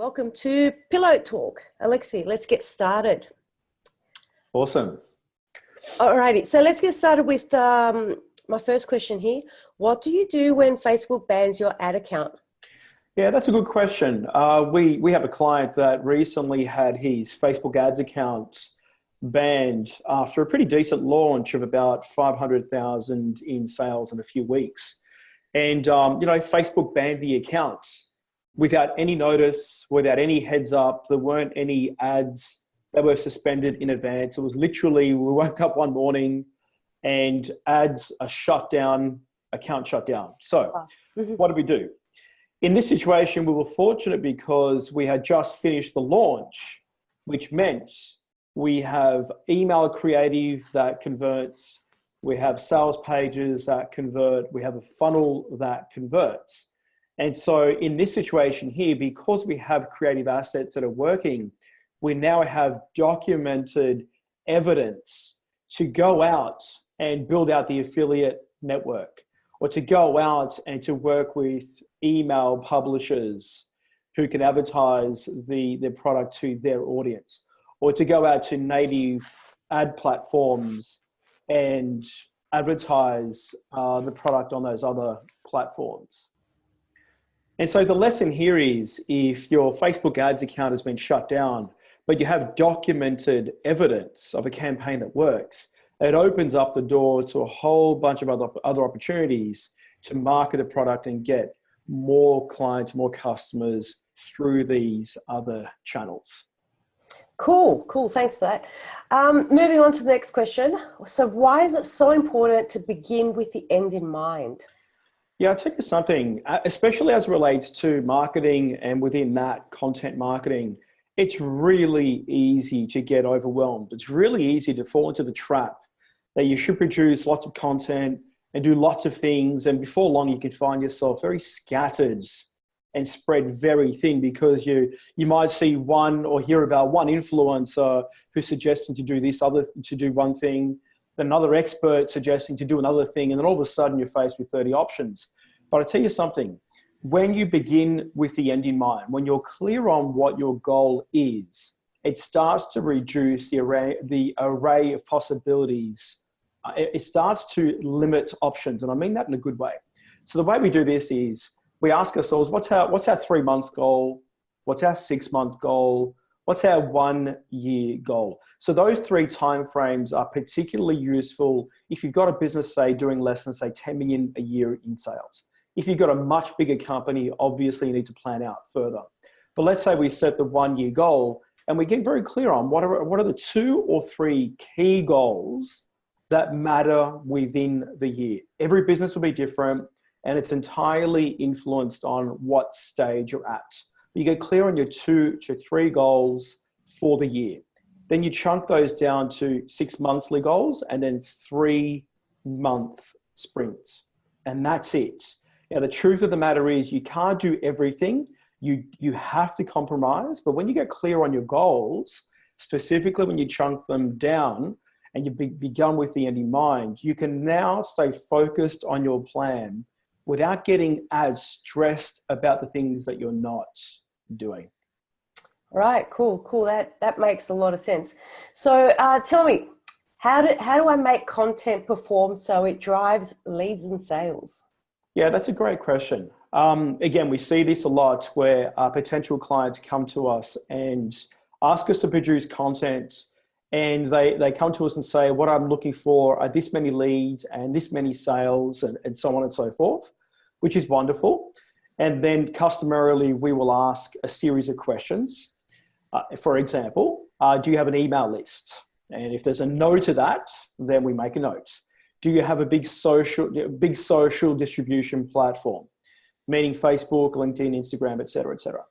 Welcome to Pillow Talk. Alexi, let's get started. Awesome. Alrighty, so let's get started with my first question here. What do you do when Facebook bans your ad account? Yeah, that's a good question. We have a client that recently had his Facebook ads account banned after a pretty decent launch of about 500,000 in sales in a few weeks. And, Facebook banned the account without any notice, without any heads up. There weren't any ads that were suspended in advance. It was literally, we woke up one morning and ads are shut down, account shut down. So what did we do? In this situation, we were fortunate because we had just finished the launch, which meant we have email creative that converts, we have sales pages that convert, we have a funnel that converts. And so in this situation here, because we have creative assets that are working, we now have documented evidence to go out and build out the affiliate network, or to go out and to work with email publishers who can advertise their product to their audience, or to go out to native ad platforms and advertise the product on those other platforms. And so the lesson here is, if your Facebook ads account has been shut down, but you have documented evidence of a campaign that works, it opens up the door to a whole bunch of other opportunities to market a product and get more clients, more customers through these other channels. Cool. Thanks for that. Moving on to the next question. So why is it so important to begin with the end in mind? Yeah, I'll tell you something, especially as it relates to marketing and within that content marketing, it's really easy to get overwhelmed. It's really easy to fall into the trap that you should produce lots of content and do lots of things. And before long, you can find yourself very scattered and spread very thin, because you might see one or hear about one influencer who's suggesting to do one thing, another expert suggesting to do another thing, and then all of a sudden you're faced with 30 options. But I tell you something, when you begin with the end in mind, when you're clear on what your goal is, it starts to reduce the array of possibilities. It starts to limit options, and I mean that in a good way. So the way we do this is we ask ourselves, what's our 3-month goal? What's our 6-month goal? What's our 1-year goal? So those 3 timeframes are particularly useful if you've got a business, say, doing less than, say, 10 million a year in sales. If you've got a much bigger company, obviously you need to plan out further. But let's say we set the 1-year goal and we get very clear on what are the 2 or 3 key goals that matter within the year. Every business will be different, and it's entirely influenced on what stage you're at. You get clear on your 2 to 3 goals for the year. Then you chunk those down to 6 monthly goals and then 3-month sprints. And that's it. Now, the truth of the matter is you can't do everything. You have to compromise. But when you get clear on your goals, specifically when you chunk them down and you've begun with the end in mind, you can now stay focused on your plan without getting as stressed about the things that you're not doing. Right, cool. That makes a lot of sense. So tell me, how do I make content perform so it drives leads and sales? Yeah, that's a great question. Again, we see this a lot where potential clients come to us and ask us to produce content, and they come to us and say, what I'm looking for are this many leads and this many sales and so on and so forth, which is wonderful. And then customarily, we will ask a series of questions. For example, do you have an email list? And if there's a no to that, then we make a note. Do you have a big social distribution platform, meaning Facebook, LinkedIn, Instagram, et cetera, et cetera?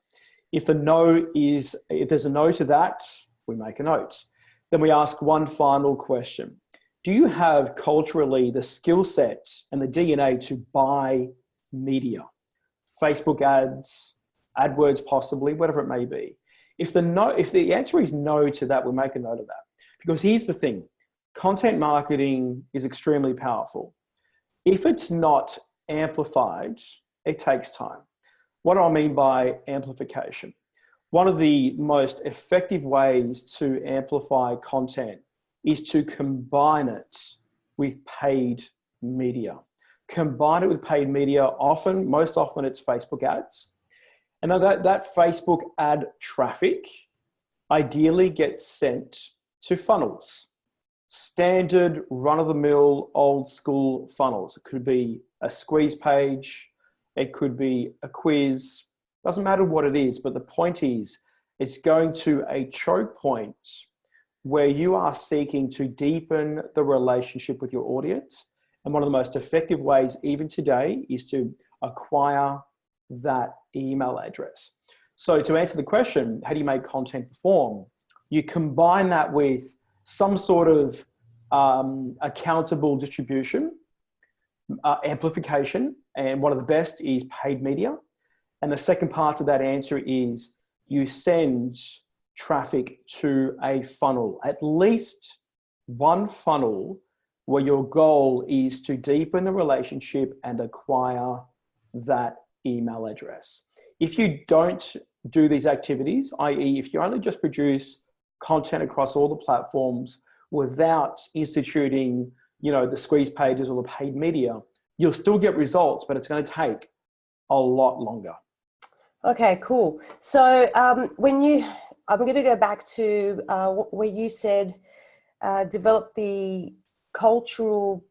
If there's a no to that, we make a note. Then we ask one final question. Do you have culturally the skill set and the DNA to buy media? Facebook ads, AdWords possibly, whatever it may be. If the answer is no to that, we'll make a note of that. Because here's the thing, content marketing is extremely powerful. If it's not amplified, it takes time. What do I mean by amplification? one of the most effective ways to amplify content is to combine it with paid media. Combine it with paid media, most often it's Facebook ads. And that Facebook ad traffic ideally gets sent to funnels. Standard run-of-the-mill old school funnels. It could be a squeeze page, it could be a quiz, doesn't matter what it is, but the point is it's going to a choke point where you are seeking to deepen the relationship with your audience. And one of the most effective ways even today is to acquire that email address. So to answer the question, how do you make content perform? You combine that with some sort of accountable distribution, amplification, and one of the best is paid media. And the second part of that answer is you send traffic to a funnel, at least one funnel where your goal is to deepen the relationship and acquire that email address. If you don't do these activities, i.e. if you only just produce content across all the platforms without instituting, the squeeze pages or the paid media, you'll still get results, but it's going to take a lot longer. Okay, cool. So I'm going to go back to where you said develop the cultural,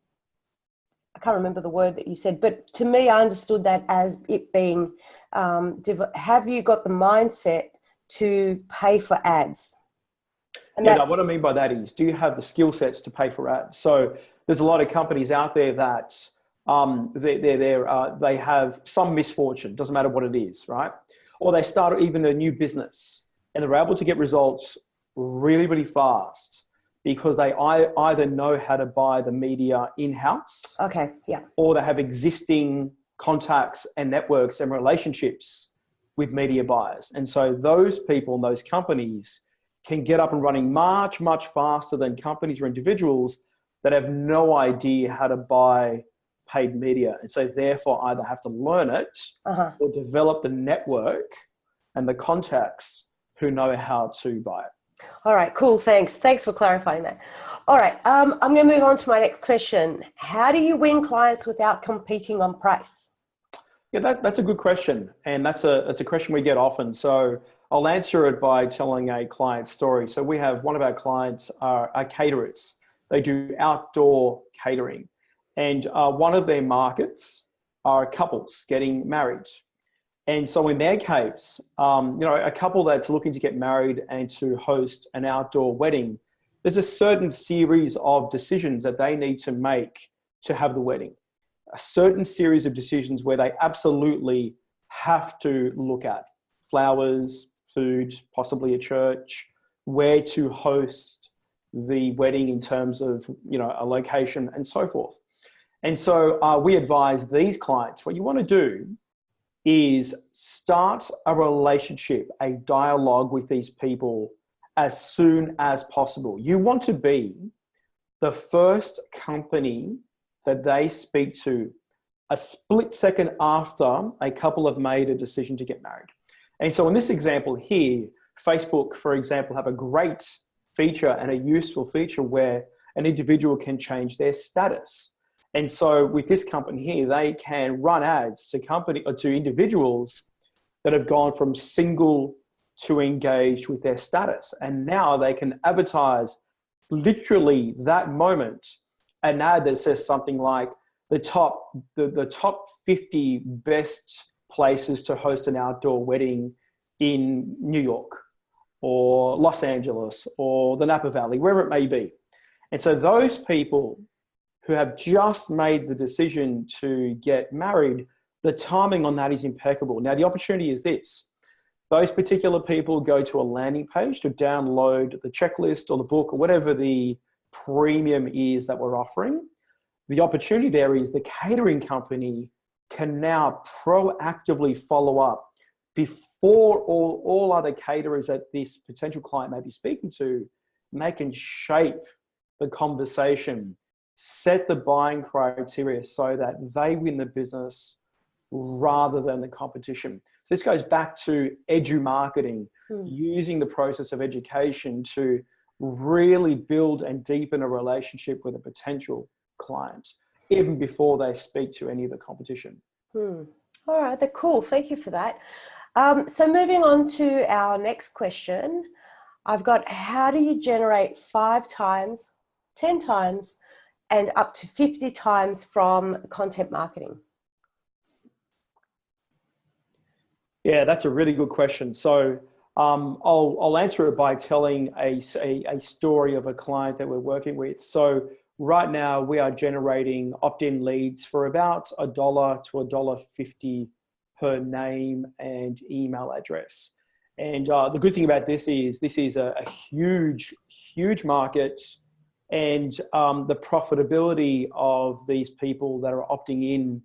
I can't remember the word that you said, but to me, I understood that as it being, have you got the mindset to pay for ads? And what I mean by that is, do you have the skill sets to pay for ads? So there's a lot of companies out there that they have some misfortune, doesn't matter what it is, right? Or they start even a new business and they're able to get results really, really fast because they either know how to buy the media in-house. Okay, yeah. Or they have existing contacts and networks and relationships with media buyers. And so those people and those companies can get up and running much, much faster than companies or individuals that have no idea how to buy paid media. And so therefore either have to learn it or develop the network and the contacts who know how to buy it. All right, cool. Thanks for clarifying that. All right, I'm going to move on to my next question. How do you win clients without competing on price? Yeah, that's a good question. And that's a question we get often. So I'll answer it by telling a client story. So we have one of our clients are caterers. They do outdoor catering. And one of their markets are couples getting married. And so in their case, a couple that's looking to get married and to host an outdoor wedding, there's a certain series of decisions that they need to make to have the wedding. A certain series of decisions where they absolutely have to look at flowers, food, possibly a church, where to host the wedding in terms of, a location and so forth. And so we advise these clients, what you want to do is start a relationship, a dialogue with these people as soon as possible. You want to be the first company that they speak to a split second after a couple have made a decision to get married. And so in this example here, Facebook, for example, have a great feature and a useful feature where an individual can change their status. And so with this company here, they can run ads to individuals that have gone from single to engaged with their status. And now they can advertise literally that moment, an ad that says something like the top 50 best places to host an outdoor wedding in New York or Los Angeles or the Napa Valley, wherever it may be. And so those people who have just made the decision to get married, the timing on that is impeccable. Now, the opportunity is this. Those particular people go to a landing page to download the checklist or the book or whatever the premium is that we're offering. The opportunity there is the catering company can now proactively follow up before all other caterers that this potential client may be speaking to. They can shape the conversation, set the buying criteria so that they win the business rather than the competition. So this goes back to edu marketing, using the process of education to really build and deepen a relationship with a potential client, even before they speak to any of the competition. All right, they're cool. Thank you for that. So moving on to our next question, I've got, how do you generate 5 times, 10 times, and up to 50 times from content marketing? Yeah, that's a really good question. So I'll answer it by telling a story of a client that we're working with. So right now we are generating opt-in leads for about $1 to $1.50 per name and email address. And the good thing about this is a huge, huge market, and the profitability of these people that are opting in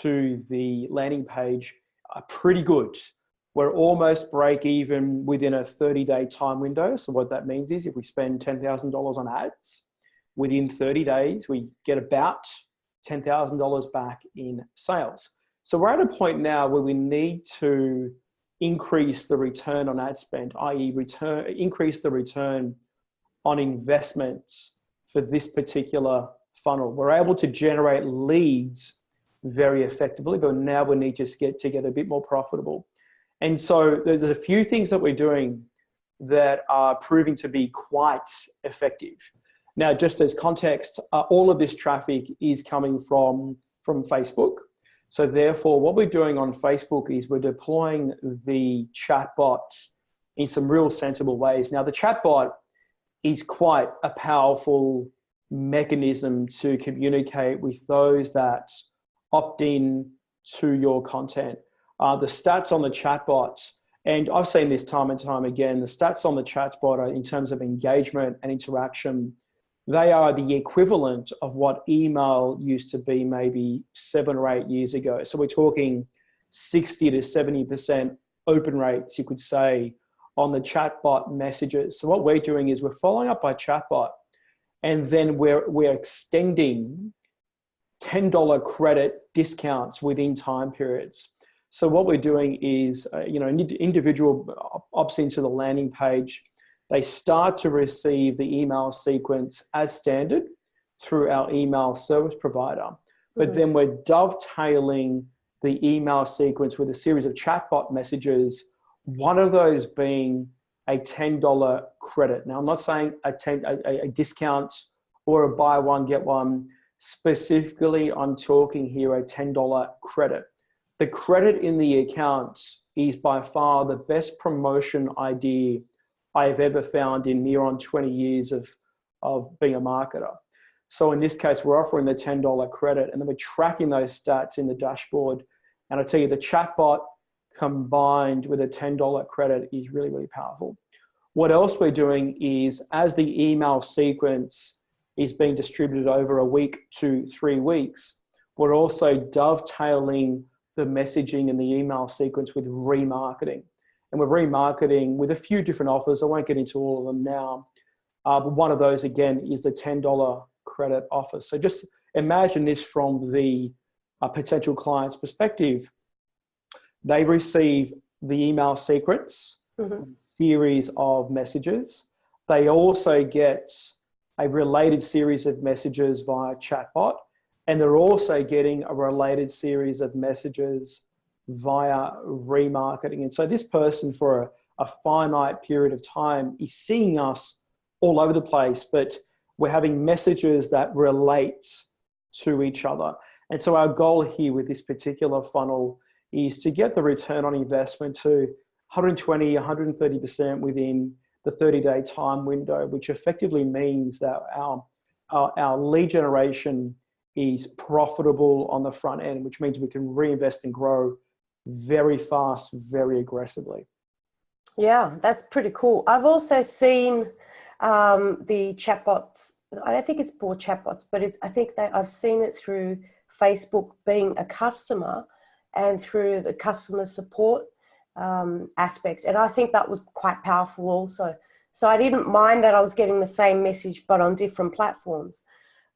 to the landing page are pretty good. We're almost break even within a 30-day time window. So what that means is if we spend $10,000 on ads, within 30 days, we get about $10,000 back in sales. So we're at a point now where we need to increase the return on ad spend, i.e. increase the return on investments for this particular funnel. We're able to generate leads very effectively, but now we need to just get a bit more profitable. And so there's a few things that we're doing that are proving to be quite effective. Now, just as context, all of this traffic is coming from Facebook. So therefore, what we're doing on Facebook is we're deploying the chatbot in some real sensible ways. Now, the chatbot is quite a powerful mechanism to communicate with those that opt in to your content. The stats on the chatbot, and I've seen this time and time again, the stats on the chatbot are in terms of engagement and interaction, they are the equivalent of what email used to be maybe 7 or 8 years ago. So we're talking 60 to 70% open rates, you could say, on the chatbot messages. So what we're doing is we're following up by chatbot, and then we're extending $10 credit discounts within time periods. So what we're doing is, an individual opts into the landing page. They start to receive the email sequence as standard through our email service provider. But then we're dovetailing the email sequence with a series of chatbot messages, one of those being a $10 credit. Now, I'm not saying a discount or a buy one, get one. Specifically, I'm talking here a $10 credit. The credit in the account is by far the best promotion idea I've ever found in near on 20 years of being a marketer. So in this case, we're offering the $10 credit, and then we're tracking those stats in the dashboard. And I tell you, the chatbot combined with a $10 credit is really, really powerful. What else we're doing is, as the email sequence is being distributed over a week to 3 weeks, we're also dovetailing the messaging and the email sequence with remarketing. And we're remarketing with a few different offers. I won't get into all of them now. But one of those, again, is the $10 credit offer. So just imagine this from the potential client's perspective. They receive the email sequence, series of messages. They also get a related series of messages via chatbot, and they're also getting a related series of messages via remarketing. And so this person, for a finite period of time, is seeing us all over the place, but we're having messages that relate to each other. And so our goal here with this particular funnel is to get the return on investment to 120, 130% within the 30-day time window, which effectively means that our lead generation is profitable on the front end, which means we can reinvest and grow very fast, very aggressively. Yeah, that's pretty cool. I've also seen the chatbots. I don't think it's for chatbots, but I think that I've seen it through Facebook being a customer and through the customer support aspect. And I think that was quite powerful also. So I didn't mind that I was getting the same message, but on different platforms.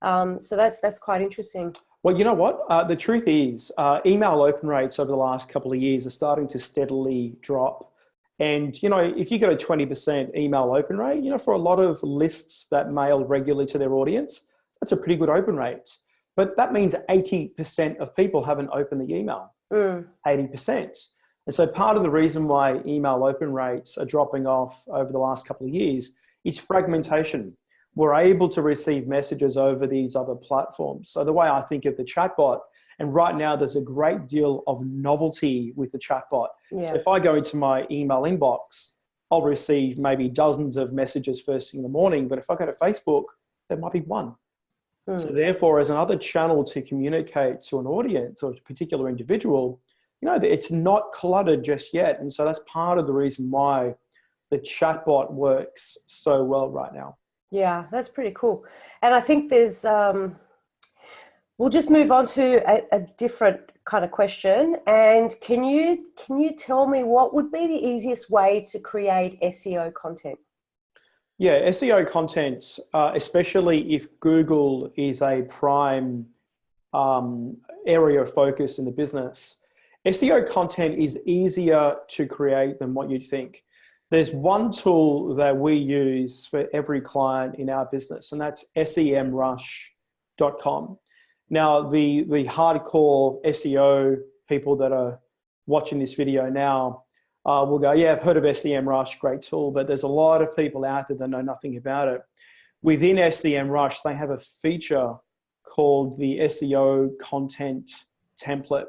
So that's quite interesting. Well, you know what? The truth is, email open rates over the last couple of years are starting to steadily drop. And, if you get a 20% email open rate, for a lot of lists that mail regularly to their audience, that's a pretty good open rate. But that means 80% of people haven't opened the email. 80%. And so part of the reason why email open rates are dropping off over the last couple of years is fragmentation. We're able to receive messages over these other platforms. So the way I think of the chatbot, and right now there's a great deal of novelty with the chatbot. Yeah. So if I go into my email inbox, I'll receive maybe dozens of messages first thing in the morning. But if I go to Facebook, there might be one. So therefore, as another channel to communicate to an audience or a particular individual, it's not cluttered just yet. And so that's part of the reason why the chatbot works so well right now. Yeah, that's pretty cool. And I think there's, we'll just move on to a different kind of question. And can you tell me what would be the easiest way to create SEO content? Yeah, SEO content, especially if Google is a prime area of focus in the business, SEO content is easier to create than what you'd think. There's one tool that we use for every client in our business, and that's semrush.com. Now, the hardcore SEO people that are watching this video now will go, yeah, I've heard of SEMrush, great tool, but there's a lot of people out there that know nothing about it. Within SEMrush, they have a feature called the SEO content template.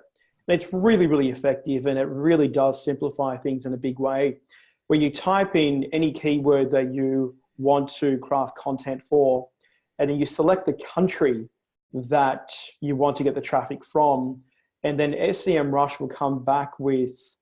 And it's really, really effective, and it really does simplify things in a big way. Where you type in any keyword that you want to craft content for, and then you select the country that you want to get the traffic from, and then SEMrush will come back with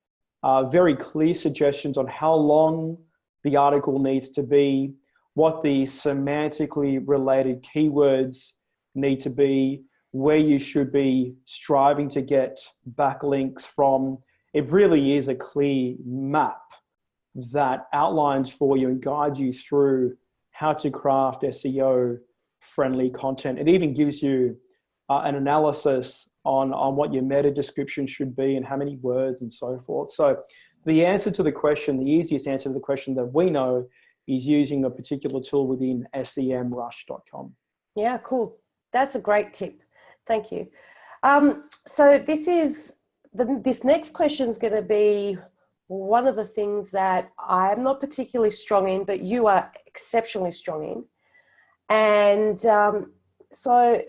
very clear suggestions on how long the article needs to be, what the semantically related keywords need to be, where you should be striving to get backlinks from. It really is a clear map that outlines for you and guides you through how to craft SEO friendly content. It even gives you an analysis on what your meta description should be and how many words and so forth. So the answer to the question, the easiest answer to the question that we know is using a particular tool within semrush.com. Yeah, cool. That's a great tip. Thank you. So this next question is going to be one of the things that I'm not particularly strong in, but you are exceptionally strong in. And so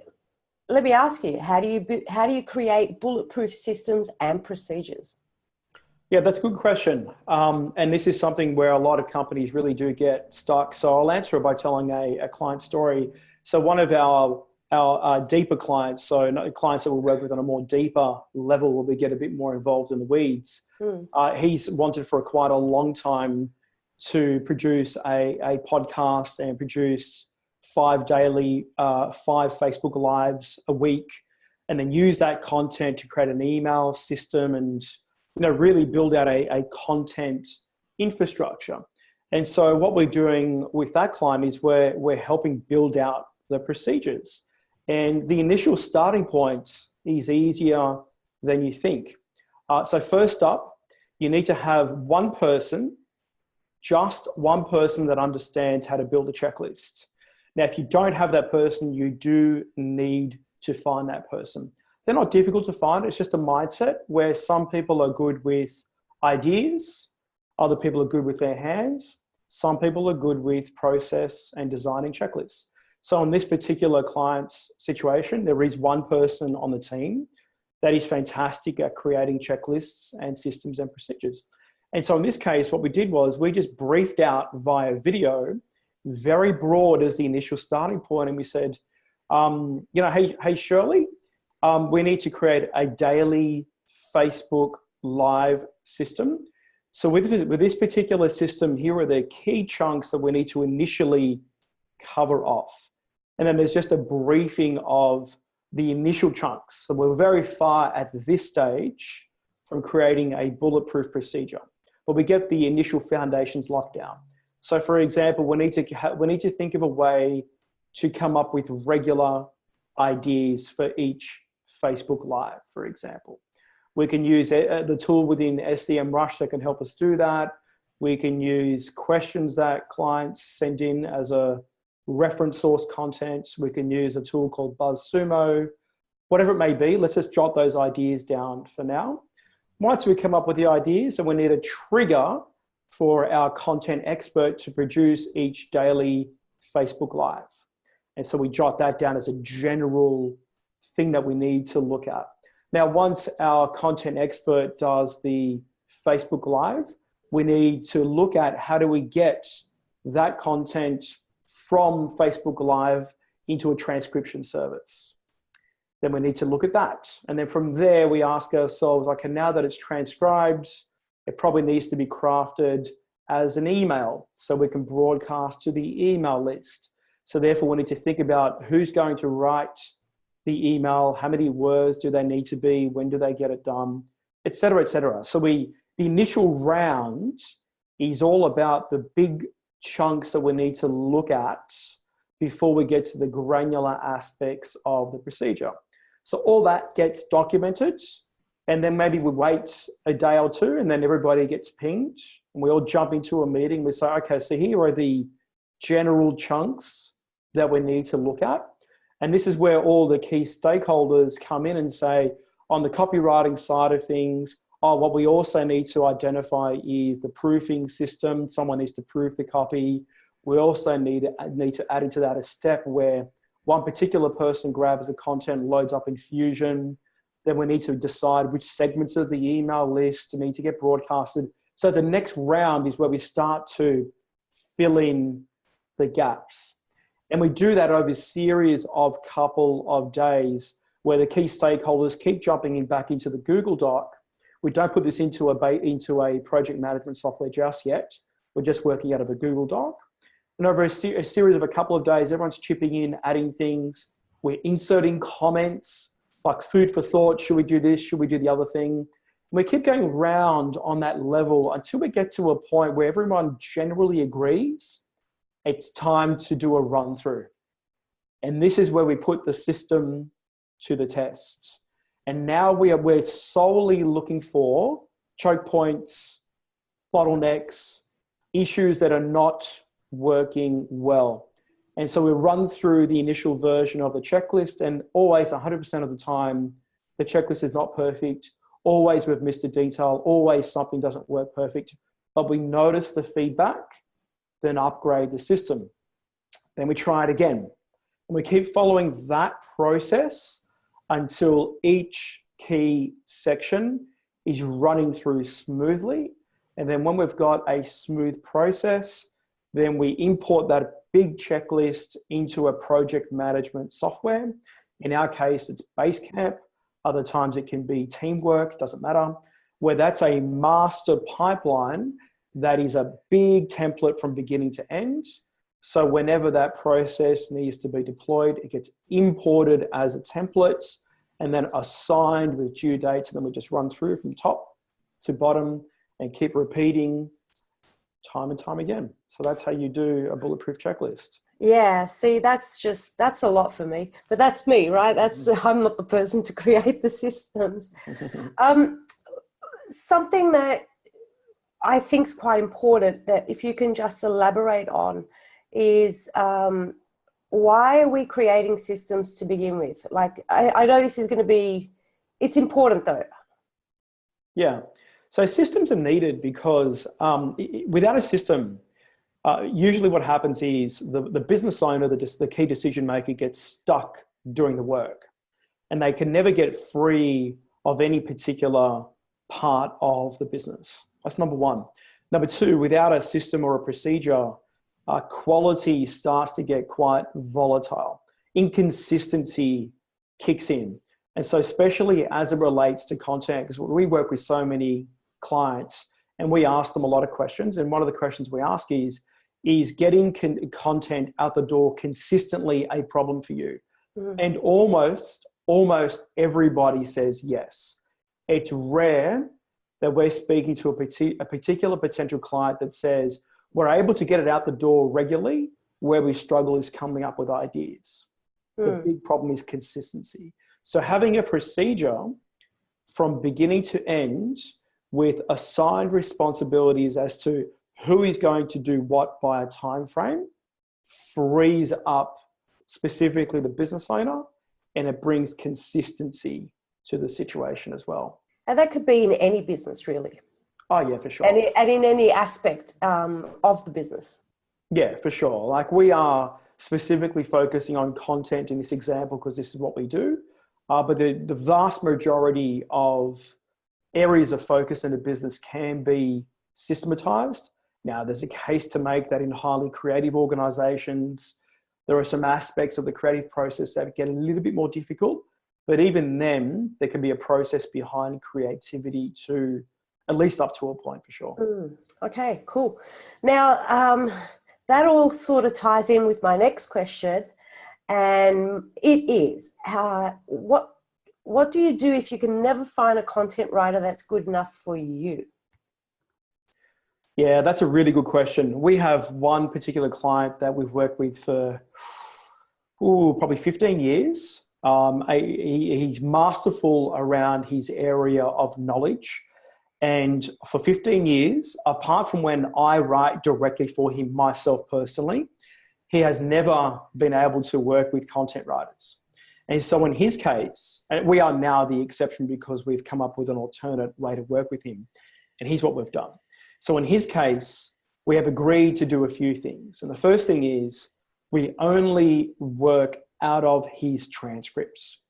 let me ask you, how do you create bulletproof systems and procedures? Yeah, that's a good question. And this is something where a lot of companies really do get stuck. So I'll answer it by telling a client story. So one of our deeper clients, so clients that we work with on a more deeper level where we get a bit more involved in the weeds, he's wanted for quite a long time to produce a podcast and produce 5 Facebook Lives a week, and then use that content to create an email system and really build out a content infrastructure. And so what we're doing with that client is we're helping build out the procedures. And the initial starting point is easier than you think. So first up, you need to have just one person that understands how to build a checklist. Now, if you don't have that person, you do need to find that person. They're not difficult to find. It's just a mindset where some people are good with ideas, other people are good with their hands, some people are good with process and designing checklists. So in this particular client's situation, there is one person on the team that is fantastic at creating checklists and systems and procedures. And so in this case, what we did was we just briefed out via video, very broad as the initial starting point. And we said, hey, Shirley, we need to create a daily Facebook Live system. So with this particular system, here are the key chunks that we need to initially cover off. And then there's just a briefing of the initial chunks. So we're very far at this stage from creating a bulletproof procedure, but we get the initial foundations locked down. So for example, we need to think of a way to come up with regular ideas for each Facebook Live, for example. We can use the tool within SEM Rush that can help us do that. We can use questions that clients send in as a reference source content. We can use a tool called BuzzSumo. Whatever it may be, let's just jot those ideas down for now. Once we come up with the ideas, and we need a trigger for our content expert to produce each daily Facebook Live. And so we jot that down as a general thing that we need to look at. Now, once our content expert does the Facebook Live, we need to look at how do we get that content from Facebook Live into a transcription service. Then we need to look at that. And then from there, we ask ourselves, okay, now that it's transcribed, it probably needs to be crafted as an email so we can broadcast to the email list. So therefore, we need to think about who's going to write the email, how many words do they need to be, when do they get it done, et cetera, et cetera. So the initial round is all about the big chunks that we need to look at before we get to the granular aspects of the procedure. So all that gets documented, and then maybe we wait a day or two, and then everybody gets pinged, and we all jump into a meeting. We say, okay, so here are the general chunks that we need to look at. And this is where all the key stakeholders come in and say, on the copywriting side of things, oh, what we also need to identify is the proofing system. Someone needs to proof the copy. We also need to add into that a step where one particular person grabs the content, loads up in Fusion. Then we need to decide which segments of the email list need to get broadcasted. So the next round is where we start to fill in the gaps. And we do that over a series of couple of days where the key stakeholders keep jumping in back into the Google Doc. We don't put this into a project management software just yet. We're just working out of a Google Doc. And over a series of a couple of days, everyone's chipping in, adding things. We're inserting comments like food for thought. Should we do this? Should we do the other thing? And we keep going round on that level until we get to a point where everyone generally agrees it's time to do a run through. And this is where we put the system to the test. And now we're solely looking for choke points, bottlenecks, issues that are not working well. And so we run through the initial version of the checklist, and always 100% of the time, the checklist is not perfect. Always we've missed a detail. Always something doesn't work perfect. But we notice the feedback, then upgrade the system. Then we try it again. And we keep following that process until each key section is running through smoothly. And then when we've got a smooth process, then we import that big checklist into a project management software. In our case, it's Basecamp. Other times it can be Teamwork, doesn't matter, where that's a master pipeline that is a big template from beginning to end. So whenever that process needs to be deployed, it gets imported as a template and then assigned with due dates. And then we just run through from top to bottom and keep repeating time and time again. So that's how you do a bulletproof checklist. Yeah, see, that's a lot for me, but that's me, right? I'm not the person to create the systems. Something that I think is quite important that if you can just elaborate on is why are we creating systems to begin with? Like, I know this is going to be, it's important though. Yeah. So systems are needed because without a system, usually what happens is the business owner, the key decision maker, gets stuck doing the work, and they can never get free of any particular part of the business. That's number one. Number two, without a system or a procedure, quality starts to get quite volatile. Inconsistency kicks in. And so especially as it relates to content, because we work with so many clients and we ask them a lot of questions. And one of the questions we ask is getting content out the door consistently a problem for you? Mm-hmm. And almost everybody says yes. It's rare that we're speaking to a particular potential client that says, we're able to get it out the door regularly. Where we struggle is coming up with ideas. The big problem is consistency. So having a procedure from beginning to end with assigned responsibilities as to who is going to do what by a time frame frees up specifically the business owner, and it brings consistency to the situation as well. And that could be in any business, really. Oh yeah, for sure. And in any aspect of the business. Yeah, for sure. Like, we are specifically focusing on content in this example because this is what we do. But the vast majority of areas of focus in a business can be systematized. Now, there's a case to make that in highly creative organizations, there are some aspects of the creative process that get a little bit more difficult. But even then, there can be a process behind creativity to at least up to a point, for sure. Okay, cool. Now, that all sort of ties in with my next question. And it is, what do you do if you can never find a content writer that's good enough for you? Yeah, that's a really good question. We have one particular client that we've worked with for probably 15 years. He's masterful around his area of knowledge. And for 15 years, apart from when I write directly for him myself personally, he has never been able to work with content writers. And so in his case, and we are now the exception because we've come up with an alternate way to work with him. And here's what we've done. So in his case, we have agreed to do a few things. And the first thing is we only work out of his transcripts.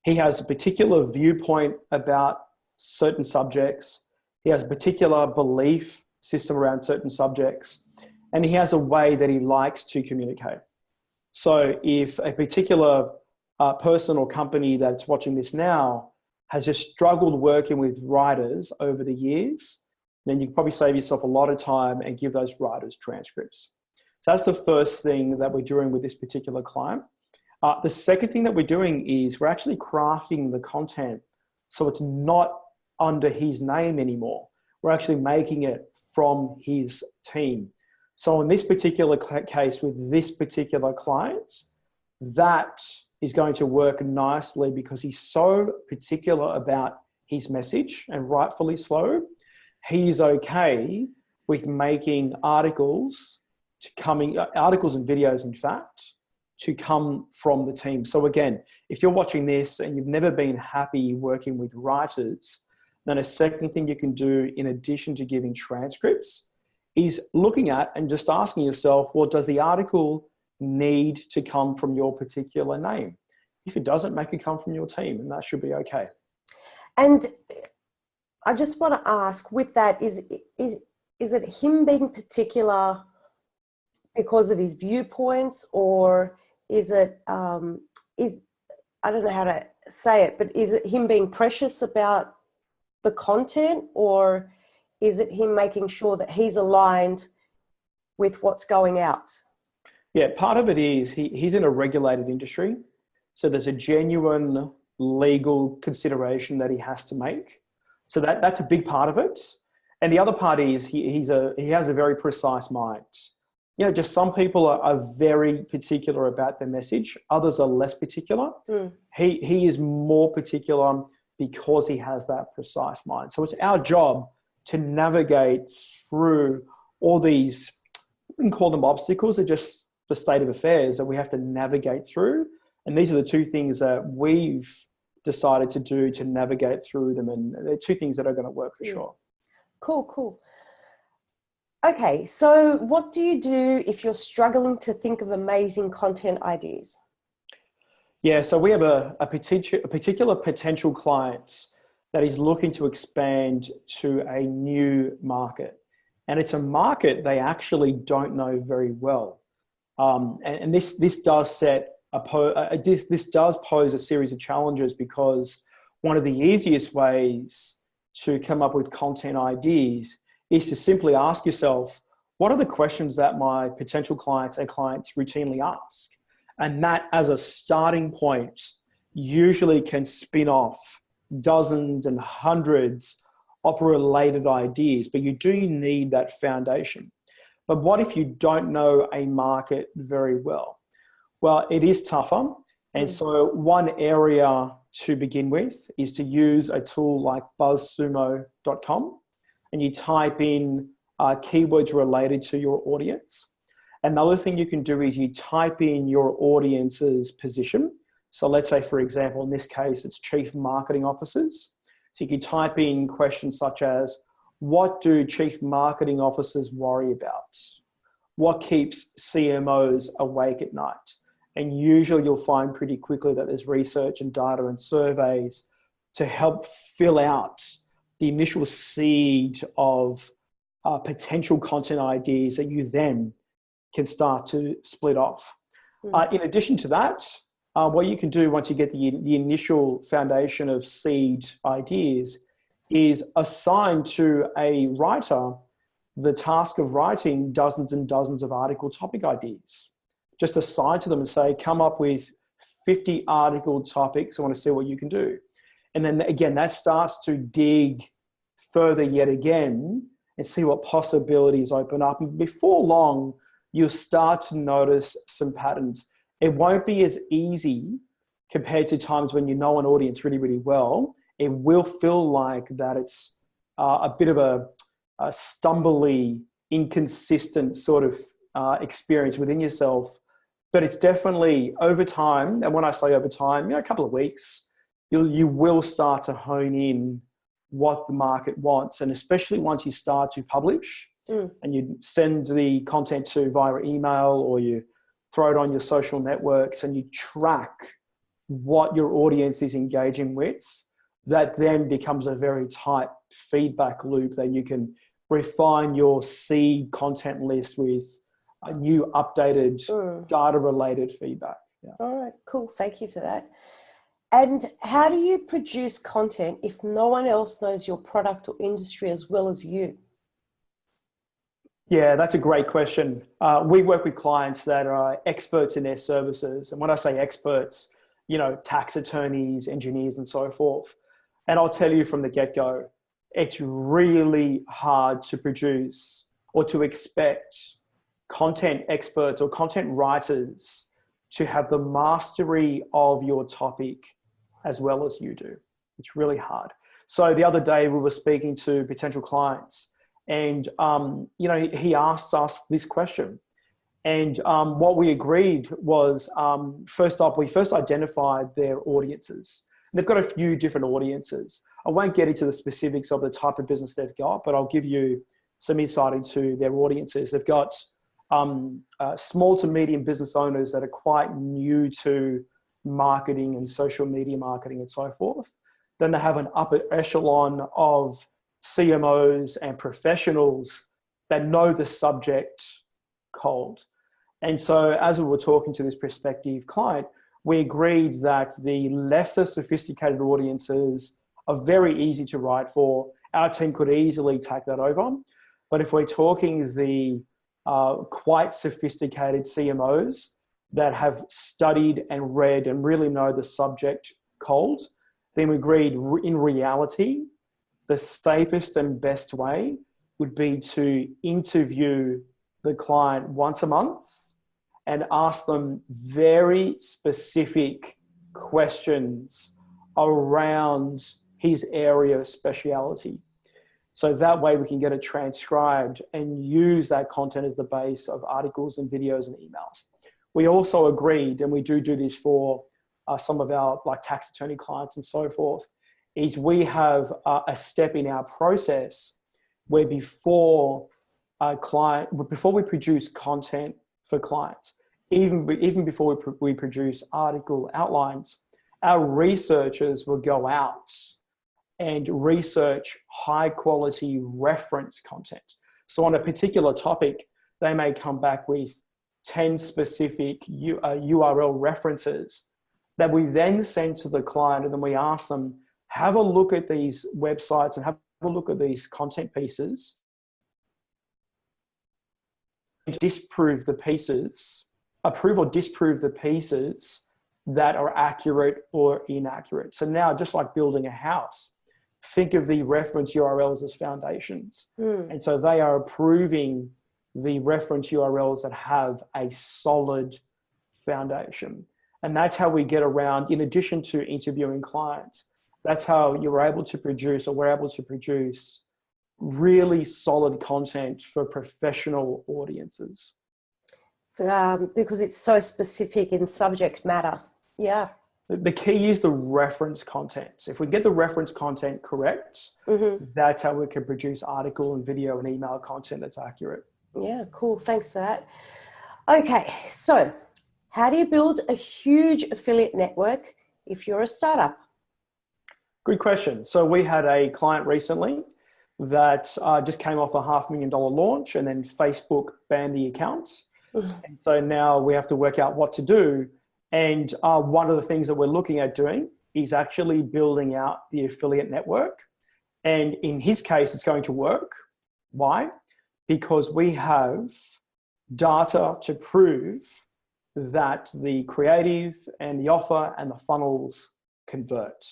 He has a particular viewpoint about certain subjects. He has a particular belief system around certain subjects. And he has a way that he likes to communicate. So if a particular person or company that's watching this now has just struggled working with writers over the years, then you can probably save yourself a lot of time and give those writers transcripts. So that's the first thing that we're doing with this particular client. The second thing that we're doing is we're actually crafting the content so it's not under his name anymore. We're actually making it from his team. So in this particular case with this particular client, that is going to work nicely because he's so particular about his message, and rightfully so. He's okay with making articles and videos, in fact, to come from the team. So again, if you're watching this and you've never been happy working with writers, then a second thing you can do in addition to giving transcripts is looking at and just asking yourself, well, does the article need to come from your particular name? If it doesn't, make it come from your team, and that should be okay. And I just want to ask, with that, is it him being particular because of his viewpoints, or is it I don't know how to say it, but is it him being precious about the content, or is it him making sure that he's aligned with what's going out? Yeah, part of it is he's in a regulated industry, so there's a genuine legal consideration that he has to make. So that's a big part of it. And the other part is he has a very precise mind. You know, just some people are very particular about their message. Others are less particular. He is more particular because he has that precise mind. So it's our job to navigate through all these, we can call them obstacles, they're just the state of affairs that we have to navigate through. And these are the two things that we've decided to do to navigate through them. And they're two things that are going to work for sure. Cool. Okay, so what do you do if you're struggling to think of amazing content ideas? Yeah, so we have a particular potential client that is looking to expand to a new market. And it's a market they actually don't know very well. And this does this does pose a series of challenges, because one of the easiest ways to come up with content ideas is to simply ask yourself, what are the questions that my potential clients and clients routinely ask? And that, as a starting point, usually can spin off dozens and hundreds of related ideas, but you do need that foundation. But what if you don't know a market very well? Well, it is tougher. And so one area to begin with is to use a tool like buzzsumo.com, and you type in keywords related to your audience. Another thing you can do is you type in your audience's position. So let's say, for example, in this case, it's chief marketing officers. So you can type in questions such as, what do chief marketing officers worry about? What keeps CMOs awake at night? And usually you'll find pretty quickly that there's research and data and surveys to help fill out the initial seed of potential content ideas that you then can start to split off. In addition to that, what you can do once you get the initial foundation of seed ideas is assign to a writer the task of writing dozens and dozens of article topic ideas. Just assign to them and say, come up with 50 article topics. I want to see what you can do. And then again, that starts to dig further yet again and see what possibilities open up. And before long, you'll start to notice some patterns. It won't be as easy compared to times when you know an audience really, really well. It will feel like that it's a bit of a stumbly, inconsistent sort of experience within yourself. But it's definitely over time, and when I say over time, a couple of weeks, you will start to hone in what the market wants. And especially once you start to publish and you send the content to via email, or you throw it on your social networks and you track what your audience is engaging with, that then becomes a very tight feedback loop that you can refine your seed content list with a new updated data related feedback. Yeah. All right, cool. Thank you for that. And how do you produce content if no one else knows your product or industry as well as you? Yeah, that's a great question. We work with clients that are experts in their services. And when I say experts, tax attorneys, engineers, and so forth. And I'll tell you from the get-go, it's really hard to produce or to expect content experts or content writers to have the mastery of your topic as well as you do. It's really hard. So the other day we were speaking to potential clients, and he asked us this question. And what we agreed was, first up, we first identified their audiences. They've got a few different audiences. I won't get into the specifics of the type of business they've got, but I'll give you some insight into their audiences. They've got small to medium business owners that are quite new to marketing and social media marketing and so forth. Then they have an upper echelon of CMOs and professionals that know the subject cold. And so as we were talking to this prospective client, we agreed that the lesser sophisticated audiences are very easy to write for. Our team could easily take that over. But if we're talking the quite sophisticated CMOs that have studied and read and really know the subject cold, then we agreed in reality, the safest and best way would be to interview the client once a month and ask them very specific questions around his area of speciality. So that way we can get it transcribed and use that content as the base of articles and videos and emails. We also agreed, and we do this for some of our tax attorney clients and so forth, is we have a step in our process where before we produce content for clients, even before we produce article outlines, our researchers will go out and research high quality reference content. So on a particular topic, they may come back with 10 specific URL references that we then send to the client, and then we ask them, have a look at these websites and have a look at these content pieces, disprove the pieces, approve or disprove the pieces that are accurate or inaccurate. So now, just like building a house, think of the reference URLs as foundations. And so they are approving the reference URLs that have a solid foundation. And that's how we get around, in addition to interviewing clients, that's how you're able to produce, or we're able to produce, really solid content for professional audiences. Because it's so specific in subject matter. Yeah. The key is the reference content. So if we get the reference content correct, that's how we can produce article and video and email content that's accurate. Yeah, cool. Thanks for that. Okay, so how do you build a huge affiliate network if you're a startup? Good question. So we had a client recently that just came off a $500,000 launch, and then Facebook banned the accounts. And so now we have to work out what to do. And one of the things that we're looking at doing is actually building out the affiliate network. And in his case, it's going to work. Why? Because we have data to prove that the creative and the offer and the funnels convert.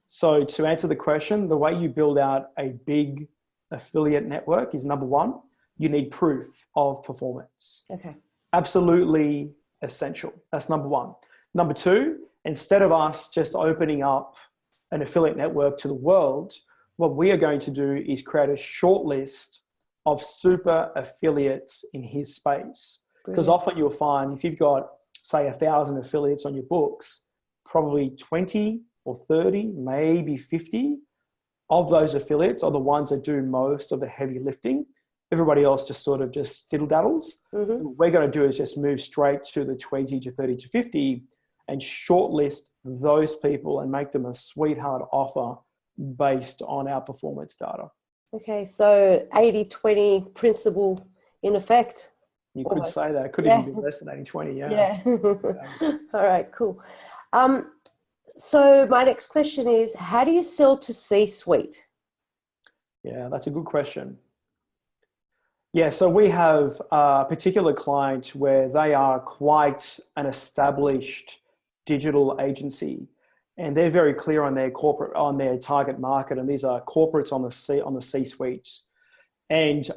So to answer the question, the way you build out a big affiliate network is, number one, you need proof of performance. Okay. Absolutely essential. That's number one. Number two, instead of us just opening up an affiliate network to the world, what we are going to do is create a short list of super affiliates in his space. Because often you'll find, if you've got, say, 1,000 affiliates on your books, probably 20 or 30, maybe 50 of those affiliates are the ones that do most of the heavy lifting. Everybody else just sort of just diddle daddles. What we're going to do is just move straight to the 20 to 30 to 50 and shortlist those people and make them a sweetheart offer based on our performance data. Okay, so 80-20 principle in effect. You could say that. It could even be less than 80-20, yeah. All right, cool. So my next question is, how do you sell to C-suite? Yeah, that's a good question. Yeah, so we have a particular client where they are quite an established digital agency, and they're very clear on their target market, and these are corporates on the C-suite. And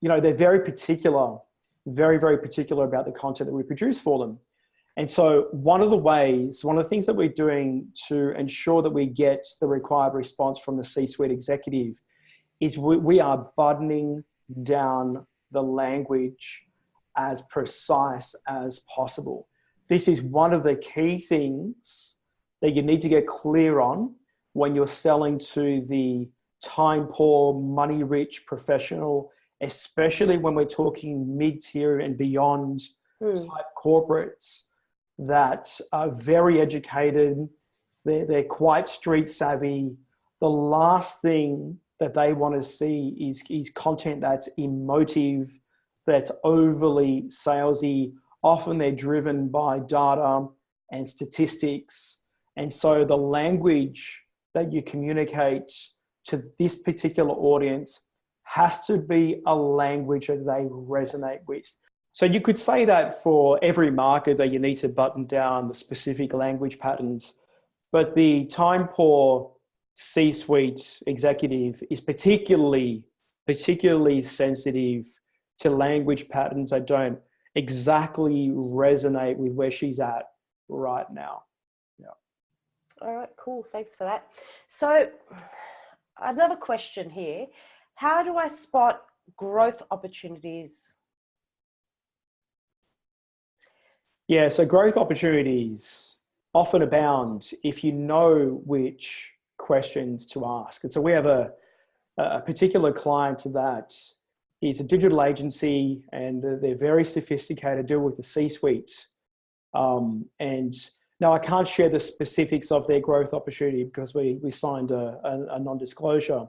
they're very particular, very particular about the content that we produce for them. And so one of the things that we're doing to ensure that we get the required response from the C-suite executive is we are buttoning down the language as precise as possible. This is one of the key things that you need to get clear on when you're selling to the time poor, money rich professional, especially when we're talking mid-tier and beyond type corporates that are very educated. They're quite street savvy. The last thing that they want to see is content that's emotive, that's overly salesy. Often they're driven by data and statistics. And so the language that you communicate to this particular audience has to be a language that they resonate with. So you could say that for every market that you need to button down the specific language patterns, but the time poor C-suite executive is particularly sensitive to language patterns that don't exactly resonate with where she's at right now. Yeah. All right, cool. Thanks for that. So another question here. How do I spot growth opportunities? Yeah, so growth opportunities often abound if you know which questions to ask. And so we have a particular client that is a digital agency, and they're very sophisticated, deal with the C-suite. And now I can't share the specifics of their growth opportunity because we signed a non-disclosure.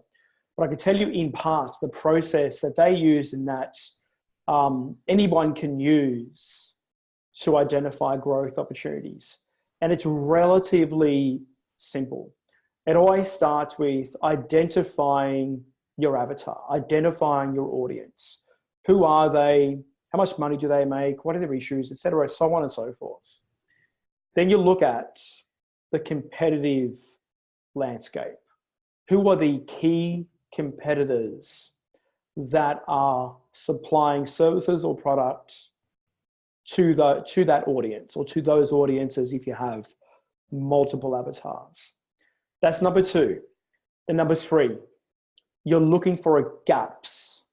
But I can tell you in part the process that they use and that anyone can use to identify growth opportunities. And it's relatively simple. It always starts with identifying your avatar, identifying your audience. Who are they? How much money do they make? What are their issues, etc., so on and so forth. Then you look at the competitive landscape. Who are the key competitors that are supplying services or products to that audience or to those audiences if you have multiple avatars. That's number two. And number three, you're looking for gaps.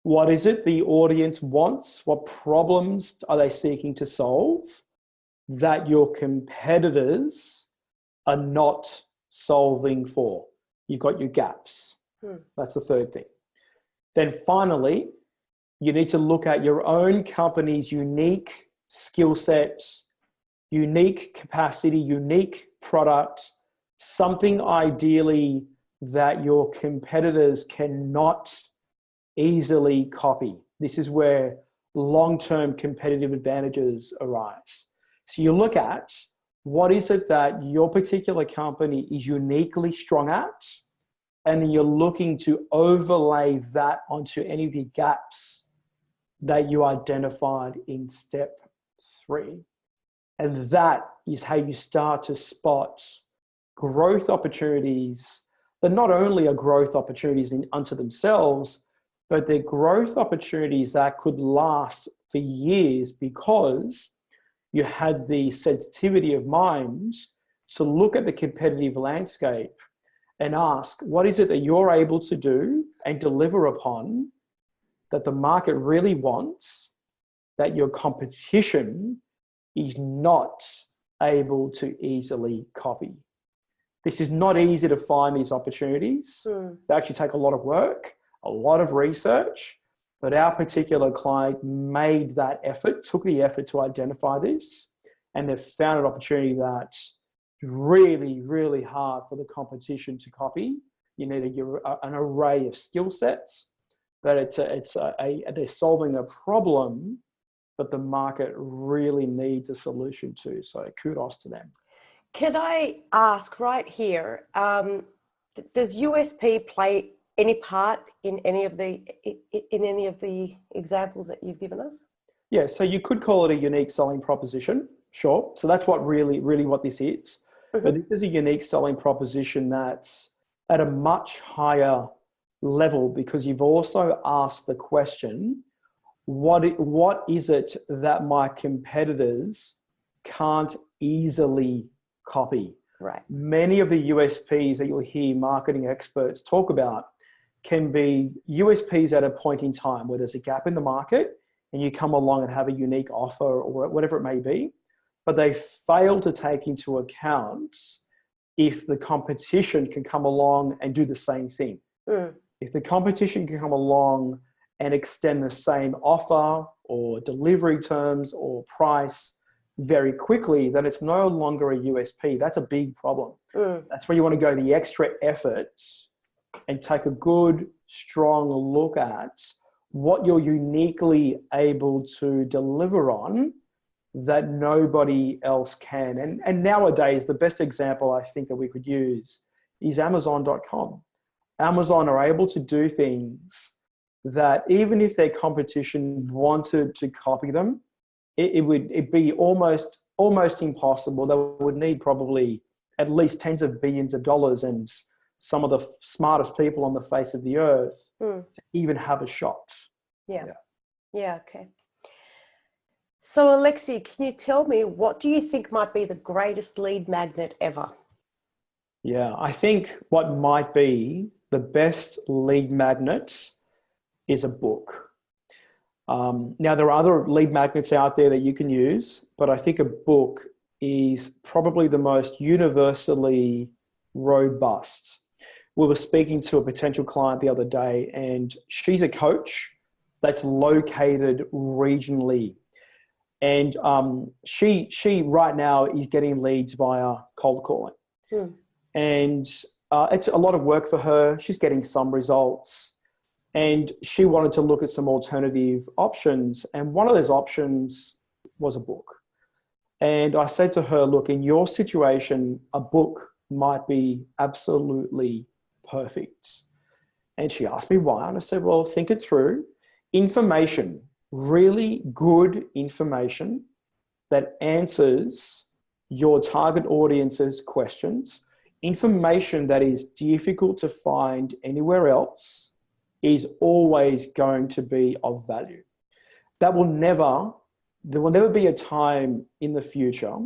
What is it the audience wants? What problems are they seeking to solve that your competitors are not solving for? You've got your gaps. That's the third thing. Then finally, you need to look at your own company's unique skill sets, unique capacity, unique product, something ideally that your competitors cannot easily copy. This is where long-term competitive advantages arise. So you look at what is it that your particular company is uniquely strong at, and then you're looking to overlay that onto any of the gaps that you identified in step 3. And that is how you start to spot growth opportunities that not only are growth opportunities unto themselves, but they're growth opportunities that could last for years because you had the sensitivity of mind to look at the competitive landscape and ask, what is it that you're able to do and deliver upon that the market really wants, that your competition is not able to easily copy? This is not easy to find these opportunities. They actually take a lot of work, a lot of research, but our particular client made that effort, took the effort to identify this, and they've found an opportunity that's really, really hard for the competition to copy. You need an array of skill sets, but they're solving a problem that the market really needs a solution to. So kudos to them. Can I ask right here, does USP play any part in any of the examples that you've given us? Yeah, so you could call it a unique selling proposition, sure. So that's what really what this is. But this is a unique selling proposition that's at a much higher level because you've also asked the question, what is it that my competitors can't easily copy? Right. Many of the USPs that you'll hear marketing experts talk about can be USPs at a point in time where there's a gap in the market and you come along and have a unique offer or whatever it may be, but they fail to take into account if the competition can come along and do the same thing. If the competition can come along and extend the same offer or delivery terms or price very quickly, then it's no longer a USP. That's a big problem. That's where you want to go the extra efforts and take a good, strong look at what you're uniquely able to deliver on that nobody else can. And nowadays, the best example I think that we could use is Amazon.com. Amazon are able to do things that even if their competition wanted to copy them, it'd be almost impossible. They would need probably at least tens of billions of dollars and some of the smartest people on the face of the earth to even have a shot. Yeah, okay. So Alexi, can you tell me, what do you think might be the greatest lead magnet ever? Yeah, I think what might be the best lead magnet is a book. Now, there are other lead magnets out there that you can use, but I think a book is probably the most universally robust. We were speaking to a potential client the other day, and she's a coach that's located regionally. And she right now is getting leads via cold calling. And it's a lot of work for her. She's getting some results. And she wanted to look at some alternative options. And one of those options was a book. And I said to her, look, in your situation, a book might be absolutely perfect. And she asked me why. And I said, well, think it through. Information, really good information that answers your target audience's questions, information that is difficult to find anywhere else, is always going to be of value. That will never there will never be a time in the future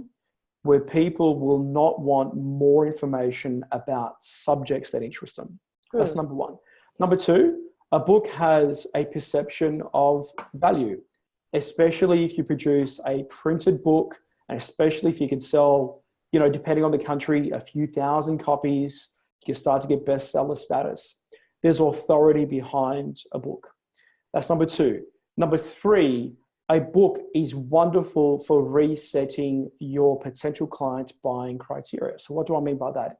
where people will not want more information about subjects that interest them. That's number one. Number two, a book has a perception of value, especially if you produce a printed book, and especially if you can sell, depending on the country, a few thousand copies, you can start to get bestseller status. There's authority behind a book. That's number two. Number three, a book is wonderful for resetting your potential client's buying criteria. So what do I mean by that?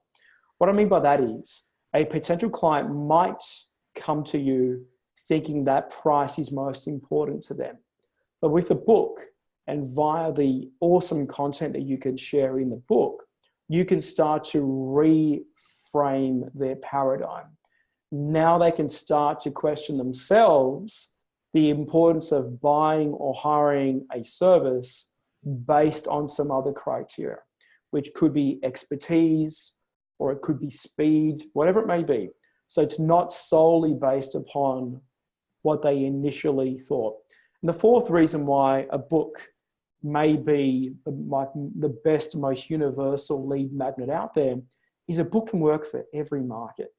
What I mean by that is a potential client might come to you thinking that price is most important to them. But with a book and via the awesome content that you can share in the book, you can start to reframe their paradigm. Now they can start to question themselves the importance of buying or hiring a service based on some other criteria, which could be expertise or it could be speed, whatever it may be. So it's not solely based upon what they initially thought. And the fourth reason why a book may be the best, most universal lead magnet out there is a book can work for every market,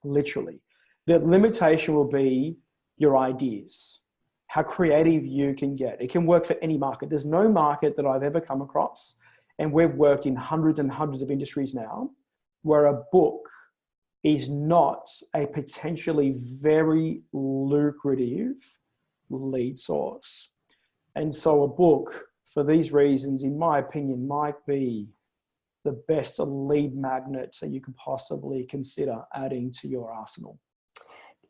literally. The limitation will be your ideas, how creative you can get. It can work for any market. There's no market that I've ever come across, and we've worked in hundreds and hundreds of industries now, where a book is not a potentially very lucrative lead source. And so a book, for these reasons, in my opinion, might be the best lead magnet that you could possibly consider adding to your arsenal.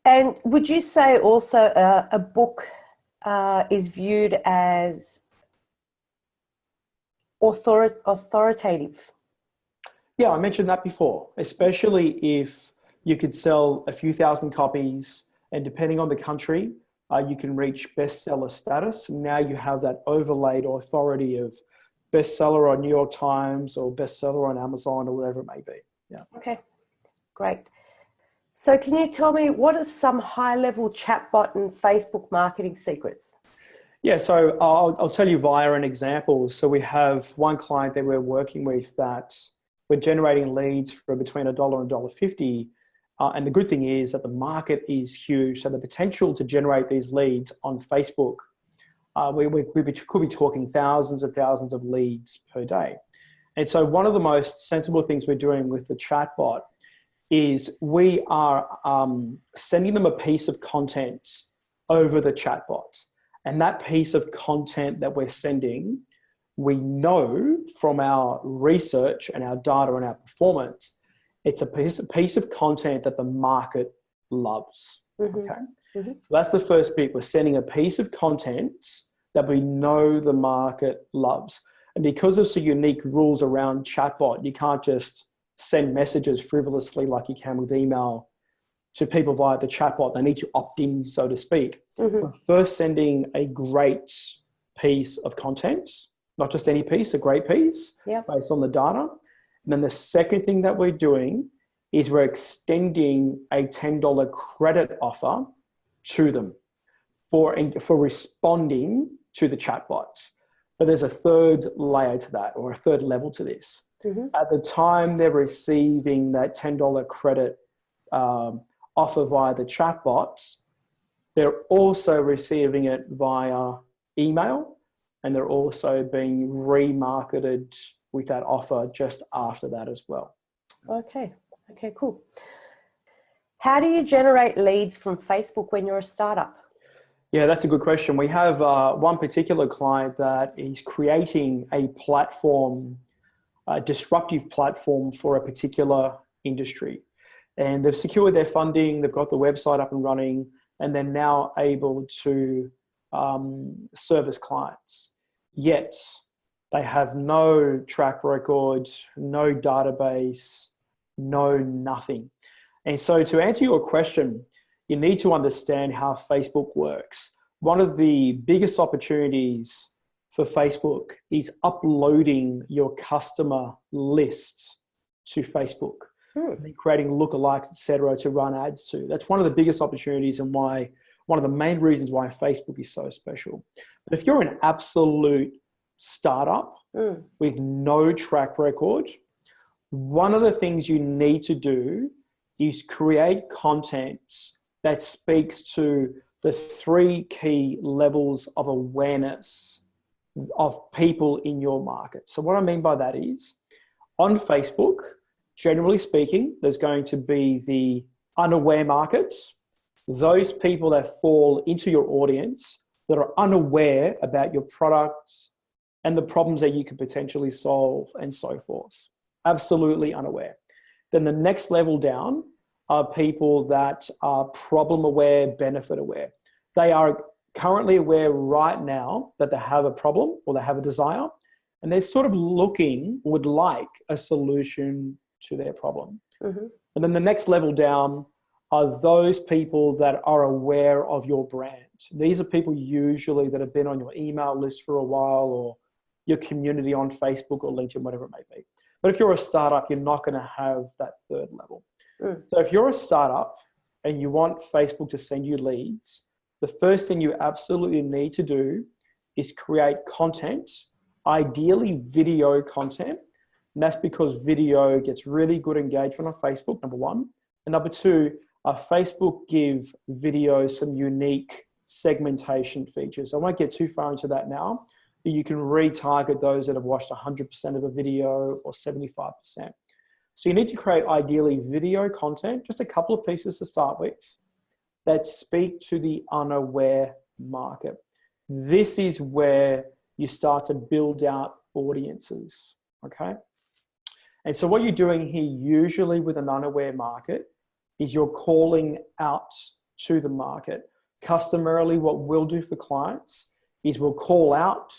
And would you say also a book is viewed as authoritative? Yeah, I mentioned that before, especially if you could sell a few thousand copies, and depending on the country, you can reach bestseller status. Now you have that overlaid authority of bestseller on New York Times or bestseller on Amazon or whatever it may be. Yeah. Okay, great. So can you tell me what are some high-level chatbot and Facebook marketing secrets? Yeah, so I'll tell you via an example. So we have one client that we're working with that we're generating leads for between $1 and $1.50. And the good thing is that the market is huge. So the potential to generate these leads on Facebook, we could be talking thousands of leads per day. And so one of the most sensible things we're doing with the chatbot is we are sending them a piece of content over the chatbot. And that piece of content that we're sending, we know from our research and our data and our performance, it's a piece of content that the market loves. Mm-hmm. Okay. Mm-hmm. So that's the first bit. We're sending a piece of content that we know the market loves. And because of some unique rules around chatbot, you can't just send messages frivolously like you can with email to people via the chatbot. They need to opt in, so to speak. Mm-hmm. We're first sending a great piece of content, not just any piece, a great piece, yep, based on the data. And then the second thing that we're doing is we're extending a $10 credit offer to them for responding to the chatbot. But there's a third layer to that, or a third level to this. Mm-hmm. At the time they're receiving that $10 credit offer via the chatbot, they're also receiving it via email, and they're also being remarketed with that offer just after that as well. Okay, cool. How do you generate leads from Facebook when you're a startup? Yeah, that's a good question. We have one particular client that is creating a platform, a disruptive platform for a particular industry. And they've secured their funding, they've got the website up and running, and they're now able to service clients. Yet they have no track record, no database, no nothing. And so to answer your question, you need to understand how Facebook works. One of the biggest opportunities for Facebook is uploading your customer list to Facebook, creating lookalikes, etc., to run ads to. That's one of the biggest opportunities, and why one of the main reasons why Facebook is so special. But if you're an absolute startup with no track record, one of the things you need to do is create content that speaks to the 3 key levels of awareness of people in your market. So what I mean by that is, on Facebook, generally speaking, there's going to be the unaware markets, those people that fall into your audience that are unaware about your products and the problems that you could potentially solve and so forth. Absolutely unaware. Then the next level down are people that are problem aware, benefit aware. They are currently aware right now that they have a problem or they have a desire, and they're sort of would like a solution to their problem. And then the next level down are those people that are aware of your brand. These are people usually that have been on your email list for a while, or your community on Facebook or LinkedIn, whatever it may be. But if you're a startup, you're not going to have that third level. So if you're a startup and you want Facebook to send you leads, the first thing you absolutely need to do is create content, ideally video content. And that's because video gets really good engagement on Facebook, number one. And number two, Facebook give video some unique segmentation features. I won't get too far into that now, but you can retarget those that have watched 100% of a video or 75%. So you need to create ideally video content, just a couple of pieces to start with, that speak to the unaware market. This is where you start to build out audiences, okay? And so what you're doing here, usually with an unaware market, is you're calling out to the market. Customarily, what we'll do for clients is we'll call out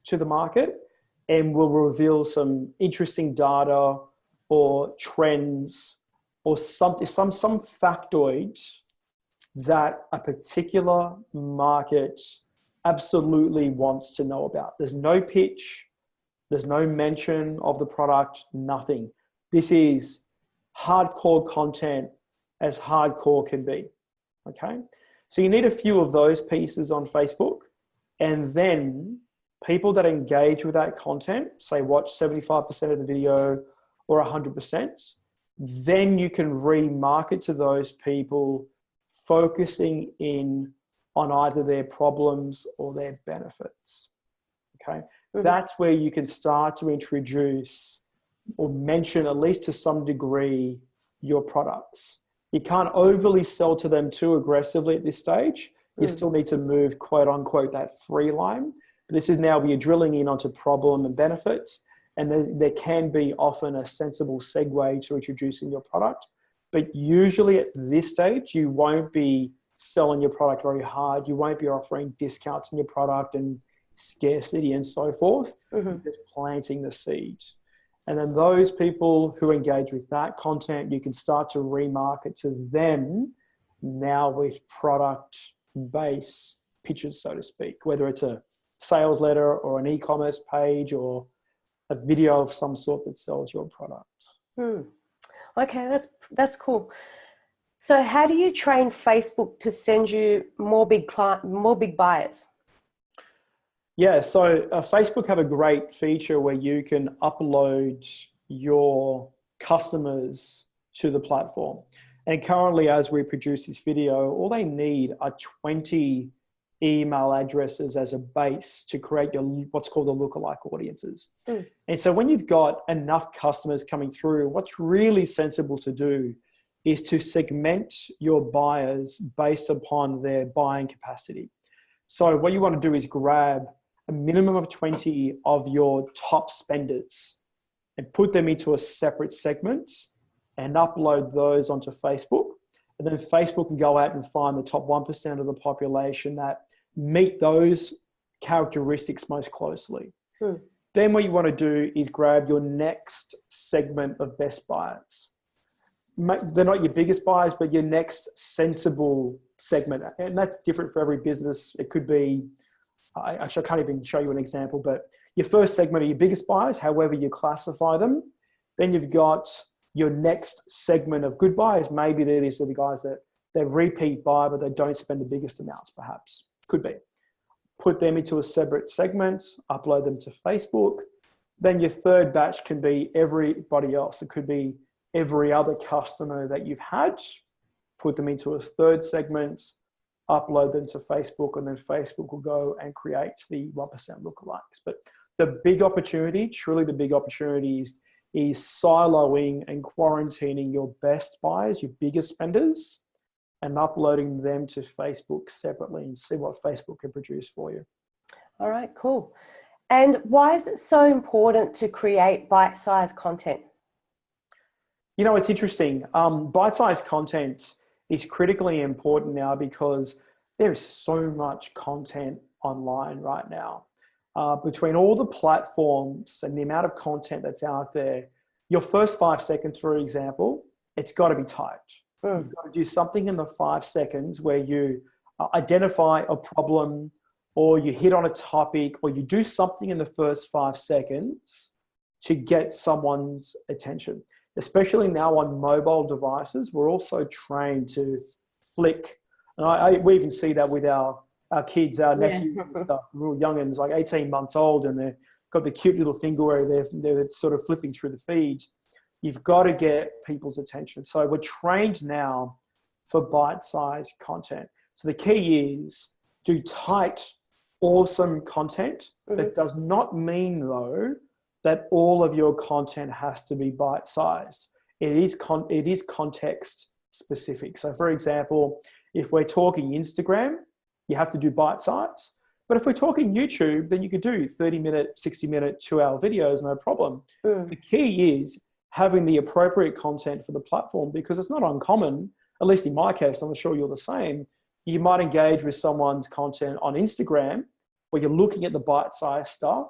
to the market and we'll reveal some interesting data or trends or some factoids that a particular market absolutely wants to know about. There's no pitch, there's no mention of the product, nothing. This is hardcore content as hardcore can be, okay? So you need a few of those pieces on Facebook, and then people that engage with that content, say watch 75% of the video or 100%, then you can remarket to those people, focusing in on either their problems or their benefits, okay? That's where you can start to introduce or mention, at least to some degree, your products. You can't overly sell to them too aggressively at this stage. You still need to move, quote unquote, that free line. But this is now where you're drilling in onto problem and benefits. And there can be often a sensible segue to introducing your product. But usually at this stage, you won't be selling your product very hard. You won't be offering discounts on your product and scarcity and so forth. Just planting the seeds. And then those people who engage with that content, you can start to remarket to them now with product-based pitches, so to speak, whether it's a sales letter or an e-commerce page or a video of some sort that sells your product. Okay, that's cool. So how do you train Facebook to send you more big buyers? Yeah, so Facebook have a great feature where you can upload your customers to the platform. And currently, as we produce this video, all they need are 20 email addresses as a base to create your what's called the lookalike audiences. And so when you've got enough customers coming through, what's really sensible to do is to segment your buyers based upon their buying capacity. So what you want to do is grab a minimum of 20 of your top spenders and put them into a separate segment and upload those onto Facebook. And then Facebook can go out and find the top 1% of the population that meet those characteristics most closely. Then what you want to do is grab your next segment of best buyers. They're not your biggest buyers, but your next sensible segment. And that's different for every business. It could be, actually, I can't even show you an example, but your first segment are your biggest buyers, however you classify them. Then you've got your next segment of good buyers. Maybe these are the guys that They're repeat buy, but they don't spend the biggest amounts, perhaps. Could be. Put them into a separate segment, upload them to Facebook. Then your third batch can be everybody else. It could be every other customer that you've had. Put them into a third segment, upload them to Facebook, and then Facebook will go and create the 1% lookalikes. But the big opportunity, truly the big opportunity is siloing and quarantining your best buyers, your biggest spenders, and uploading them to Facebook separately and see what Facebook can produce for you. All right, cool. And why is it so important to create bite-sized content? You know, it's interesting. Bite-sized content is critically important now because there is so much content online right now. Between all the platforms and the amount of content that's out there, your first 5 seconds, for example, it's got to be tight. You've got to do something in the 5 seconds where you identify a problem, or you hit on a topic, or you do something in the first 5 seconds to get someone's attention. Especially now on mobile devices, we're also trained to flick. And we even see that with our kids, our nephews and stuff, real youngins, like 18 months old, and they've got the cute little finger where they're sort of flipping through the feed. You've got to get people's attention. So we're trained now for bite-sized content. So the key is do tight, awesome content. That does not mean, though, that all of your content has to be bite-sized. It is context specific. So for example, if we're talking Instagram, you have to do bite-size. But if we're talking YouTube, then you could do 30-minute, 60-minute, 2-hour videos, no problem. The key is having the appropriate content for the platform, because it's not uncommon, at least in my case, I'm sure you're the same. You might engage with someone's content on Instagram where you're looking at the bite-sized stuff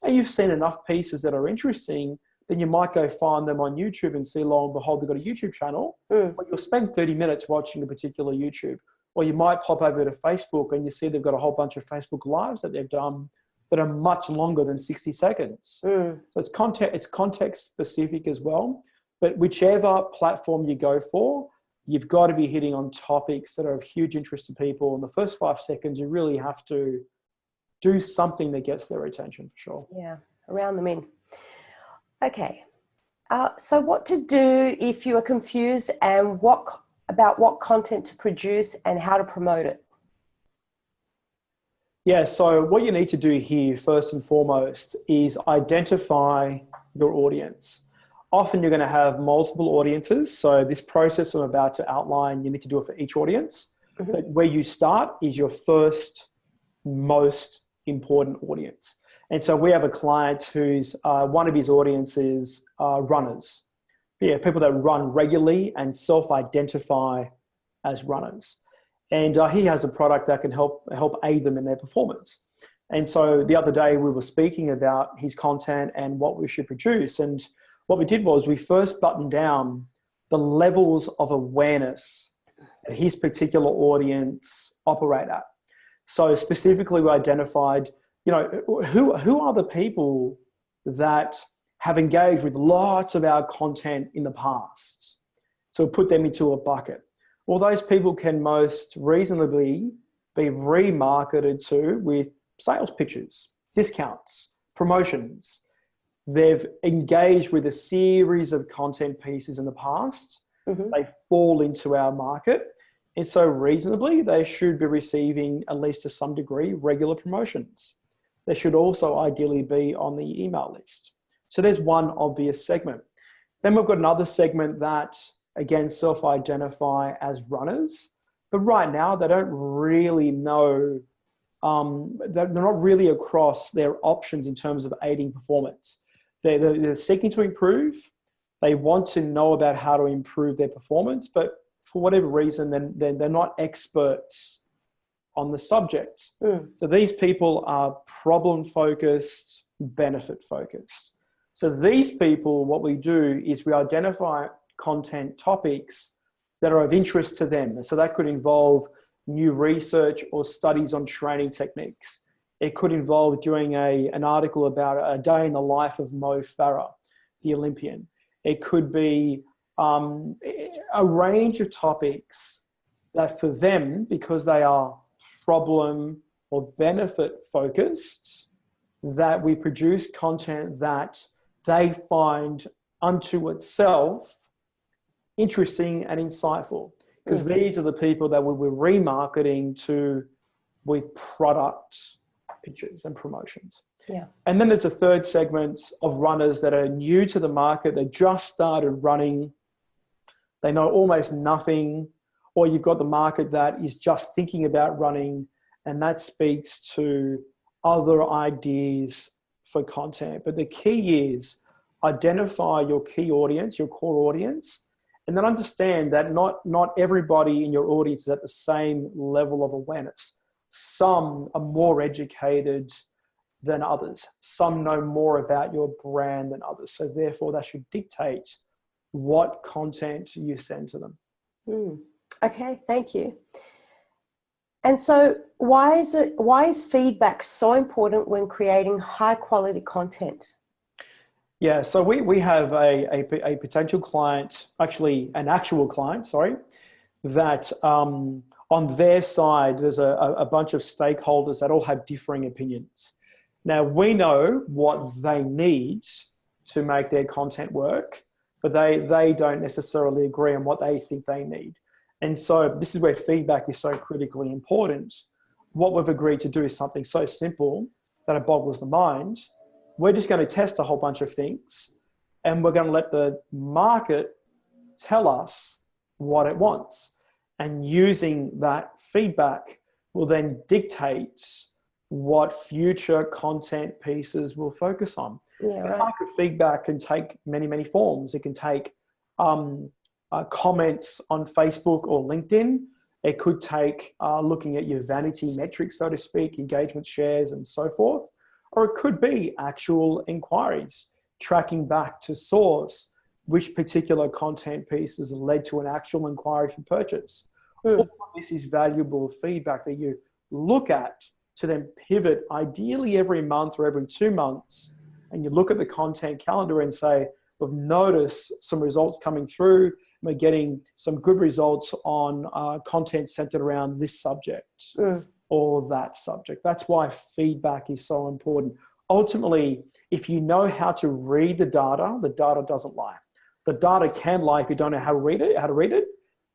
and you've seen enough pieces that are interesting, then you might go find them on YouTube and see, lo and behold, they've got a YouTube channel, but you'll spend 30 minutes watching a particular YouTube. Or you might pop over to Facebook and you see they've got a whole bunch of Facebook Lives that they've done that are much longer than 60 seconds. So it's context specific as well. But whichever platform you go for, you've got to be hitting on topics that are of huge interest to people. In the first 5 seconds, you really have to do something that gets their attention, for sure. Yeah, around them in. Okay. So what to do if you are confused and about what content to produce and how to promote it? Yeah, so what you need to do here, first and foremost, is identify your audience. Often you're going to have multiple audiences. So this process I'm about to outline, you need to do it for each audience. But where you start is your first most important audience. And so we have a client who's one of his audiences are runners. Yeah, people that run regularly and self-identify as runners. And he has a product that can help aid them in their performance. And so the other day we were speaking about his content and what we should produce. And what we did was we first buttoned down the levels of awareness that his particular audience operate at. So specifically we identified, who are the people that have engaged with lots of our content in the past. So put them into a bucket. Well, those people can most reasonably be remarketed to with sales pitches, discounts, promotions. They've engaged with a series of content pieces in the past. They fall into our market. And so reasonably, they should be receiving, at least to some degree, regular promotions. They should also ideally be on the email list. So there's one obvious segment. Then we've got another segment that, again, self-identify as runners. But right now, they don't really know, they're not really across their options in terms of aiding performance. They're seeking to improve. They want to know about how to improve their performance, but for whatever reason, then they're not experts on the subject. So these people are problem-focused, benefit-focused. So these people, what we do is we identify content topics that are of interest to them. So that could involve new research or studies on training techniques. It could involve doing an article about a day in the life of Mo Farah, the Olympian. It could be a range of topics that for them, because they are problem or benefit focused, that we produce content that they find unto itself interesting and insightful. Because these are the people that we were remarketing to with product pictures and promotions. Yeah. And then there's a third segment of runners that are new to the market. They just started running. They know almost nothing. Or you've got the market that is just thinking about running, and that speaks to other ideas for content. But the key is identify your key audience, your core audience, and then understand that not everybody in your audience is at the same level of awareness. Some are more educated than others. Some know more about your brand than others. So therefore, that should dictate what content you send to them. Okay, thank you. And so why is feedback so important when creating high quality content? Yeah, so we have a potential client, actually an actual client, that on their side, there's a bunch of stakeholders that all have differing opinions. Now, we know what they need to make their content work, but they don't necessarily agree on what they think they need. And so this is where feedback is so critically important. What we've agreed to do is something so simple that it boggles the mind. We're just going to test a whole bunch of things, and we're going to let the market tell us what it wants. And using that feedback will then dictate what future content pieces we'll focus on. Yeah, right. Market feedback can take many, many forms. It can take comments on Facebook or LinkedIn. It could take looking at your vanity metrics, so to speak, engagement shares and so forth. Or it could be actual inquiries, tracking back to source, which particular content pieces led to an actual inquiry for purchase. All of this is valuable feedback that you look at to then pivot, ideally every month or every 2 months, and you look at the content calendar and say, we've noticed some results coming through. We're getting some good results on content centered around this subject or that subject. That's why feedback is so important. Ultimately, if you know how to read the data doesn't lie. The data can lie if you don't know how to read it.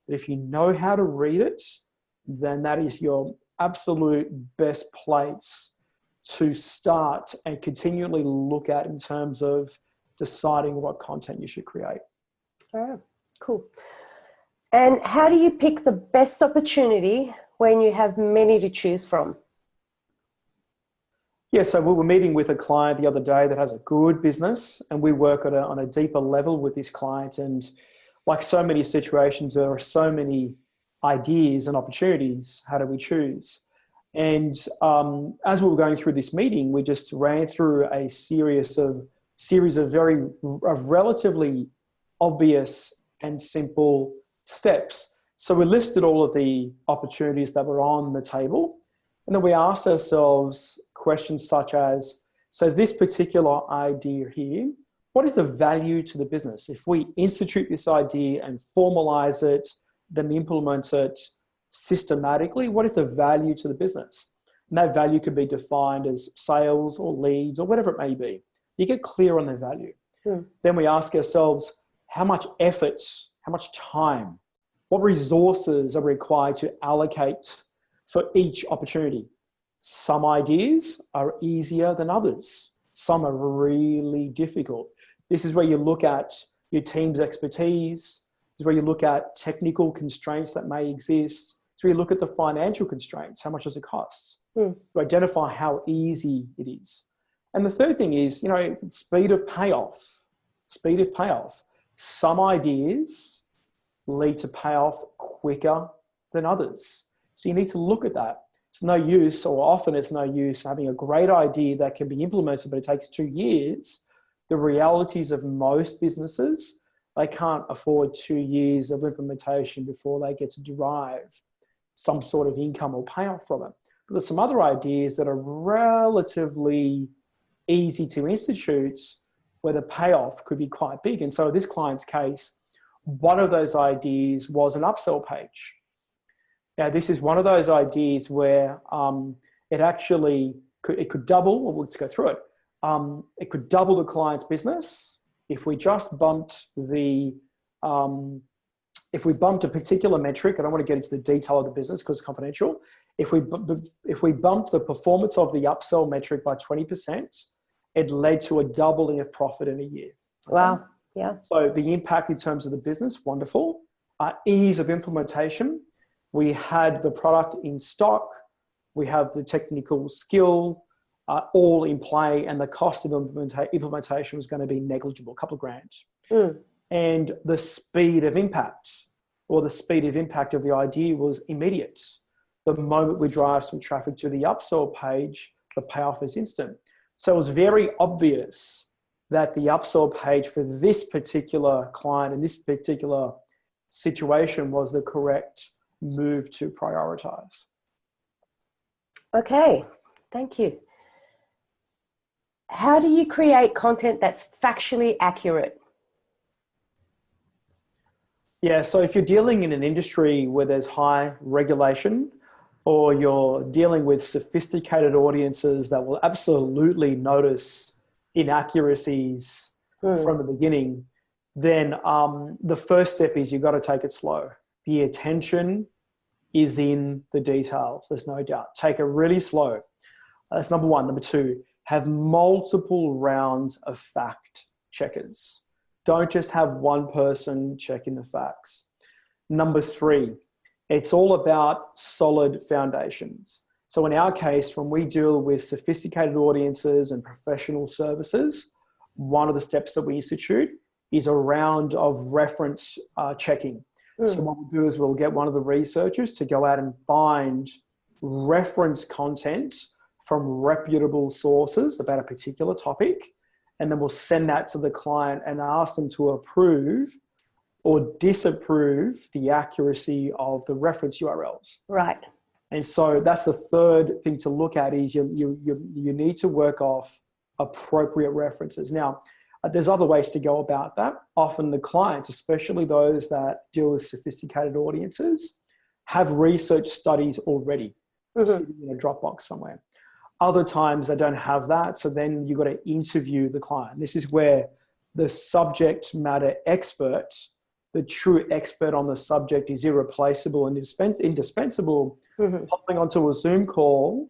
But if you know how to read it, then that is your absolute best place to start and continually look at in terms of deciding what content you should create. Oh, cool. And how do you pick the best opportunity when you have many to choose from? Yeah, so we were meeting with a client the other day that has a good business, and we work on a deeper level with this client. And like so many situations, there are so many ideas and opportunities. How do we choose? And as we were going through this meeting, we just ran through a series of relatively obvious and simple steps. So we listed all of the opportunities that were on the table, and then we asked ourselves questions such as, so this particular idea here, what is the value to the business? If we institute this idea and formalize it, then implement it systematically, what is the value to the business? And that value could be defined as sales or leads or whatever it may be. You get clear on the value. Then we ask ourselves, how much effort, how much time, what resources are required to allocate for each opportunity? Some ideas are easier than others. Some are really difficult. This is where you look at your team's expertise. This is where you look at technical constraints that may exist. It's where you look at the financial constraints. How much does it cost? To identify how easy it is. And the third thing is, speed of payoff. Speed of payoff. Some ideas lead to payoff quicker than others. So you need to look at that. It's no use, or often it's no use, having a great idea that can be implemented, but it takes 2 years. The realities of most businesses, they can't afford 2 years of implementation before they get to derive some sort of income or payoff from it. But there's some other ideas that are relatively easy to institute where the payoff could be quite big. And so in this client's case, one of those ideas was an upsell page. Now, this is one of those ideas where it actually could double, or let's go through it. It could double the client's business if we just bumped if we bumped a particular metric. I don't want to get into the detail of the business because it's confidential. If we bumped the performance of the upsell metric by 20%, it led to a doubling of profit in a year. Okay? Wow. Yeah. So the impact in terms of the business, wonderful. Ease of implementation. We had the product in stock. We have the technical skill all in play, and the cost of implementation was going to be negligible, a couple of grand. And the speed of impact, or the speed of impact of the idea, was immediate. The moment we drive some traffic to the upsell page, the payoff is instant. So it was very obvious that the upsell page for this particular client in this particular situation was the correct move to prioritize. Okay, thank you. How do you create content that's factually accurate? Yeah, so if you're dealing in an industry where there's high regulation, or you're dealing with sophisticated audiences that will absolutely notice inaccuracies from the beginning, then the first step is you've got to take it slow. The attention is in the details, there's no doubt. Take it really slow. That's number one. Number two, have multiple rounds of fact checkers. Don't just have one person checking the facts. Number three, it's all about solid foundations. So in our case, when we deal with sophisticated audiences and professional services, one of the steps that we institute is a round of reference checking. So what we'll do is we'll get one of the researchers to go out and find reference content from reputable sources about a particular topic. And then we'll send that to the client and ask them to approve or disapprove the accuracy of the reference URLs. Right. And so that's the third thing to look at, is you need to work off appropriate references. Now, there's other ways to go about that. Often the clients, especially those that deal with sophisticated audiences, have research studies already sitting in a Dropbox somewhere. Other times they don't have that, so then you've got to interview the client. This is where the subject matter expert, the true expert on the subject, is irreplaceable and indispensable. Hopping onto a Zoom call,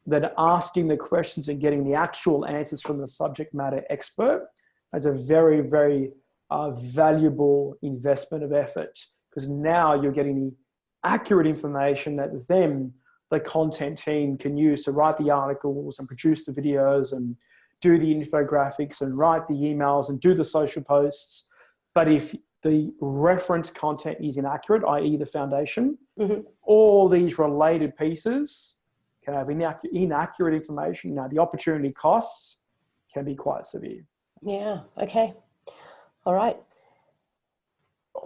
then asking the questions and getting the actual answers from the subject matter expert, that's a very, very valuable investment of effort, because now you're getting the accurate information that the content team can use to write the articles and produce the videos and do the infographics and write the emails and do the social posts. But if the reference content is inaccurate, i.e. the foundation, all these related pieces can have inaccurate information. Now, the opportunity costs can be quite severe. Yeah, okay. All right.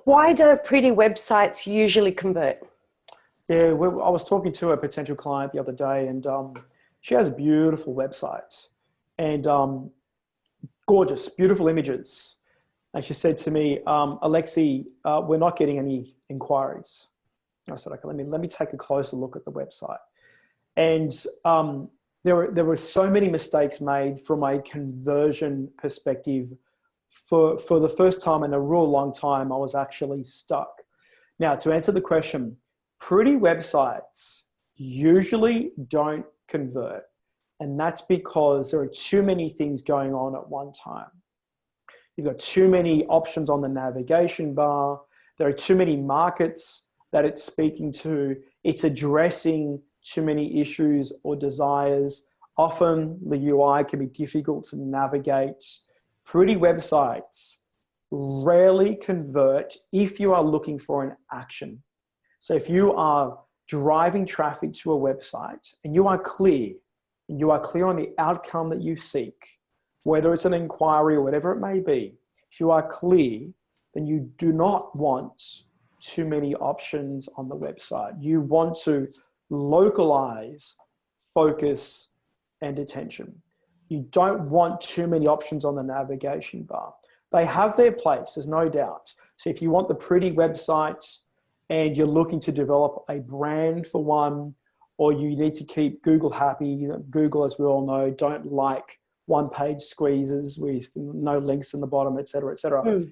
Why don't pretty websites usually convert? Yeah, I was talking to a potential client the other day, and she has beautiful websites and gorgeous, beautiful images. And she said to me, Alexi, we're not getting any inquiries. I said, okay, let me take a closer look at the website. And there were so many mistakes made from a conversion perspective. For the first time in a real long time, I was actually stuck. Now, to answer the question, pretty websites usually don't convert. And that's because there are too many things going on at one time. You've got too many options on the navigation bar. There are too many markets that it's speaking to. It's addressing too many issues or desires. Often the UI can be difficult to navigate. Pretty websites rarely convert if you are looking for an action. So if you are driving traffic to a website and you are clear on the outcome that you seek, whether it's an inquiry or whatever it may be, if you are clear, then you do not want too many options on the website. You want to localize focus and attention. You don't want too many options on the navigation bar. They have their place, there's no doubt. So if you want the pretty websites and you're looking to develop a brand for one, or you need to keep Google happy. Google, as we all know, don't like one-page squeezes with no links in the bottom, et cetera, et cetera.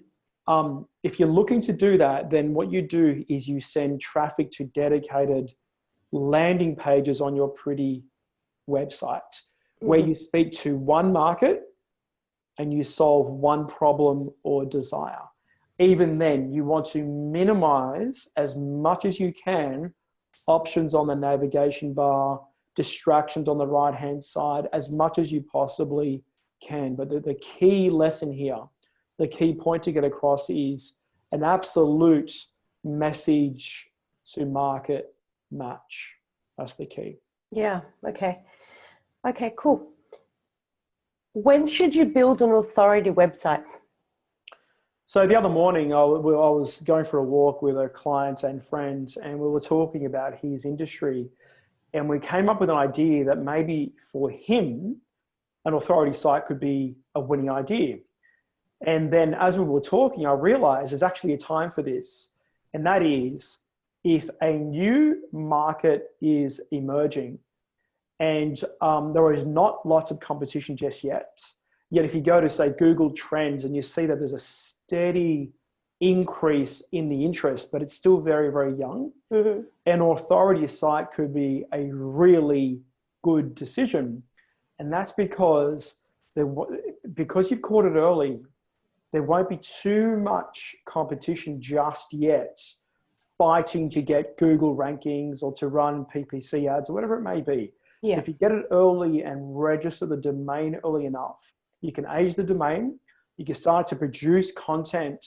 If you're looking to do that, then what you do is you send traffic to dedicated landing pages on your pretty website where you speak to one market and you solve one problem or desire. Even then, you want to minimize as much as you can options on the navigation bar, distractions on the right-hand side, as much as you possibly can. But the key lesson here, the key point to get across is an absolute message to market match. That's the key. Yeah. Okay. Okay, cool. When should you build an authority website? So the other morning, I was going for a walk with a client and friend, and we were talking about his industry. And we came up with an idea that maybe for him, an authority site could be a winning idea. And then as we were talking, I realized there's actually a time for this. And that is if a new market is emerging and there is not lots of competition just yet. Yet if you go to, say, Google Trends and you see that there's a steady increase in the interest, but it's still very, very young, an authority site could be a really good decision. And that's because you've caught it early, there won't be too much competition just yet fighting to get Google rankings or to run PPC ads or whatever it may be. Yeah. So if you get it early and register the domain early enough, you can age the domain, you can start to produce content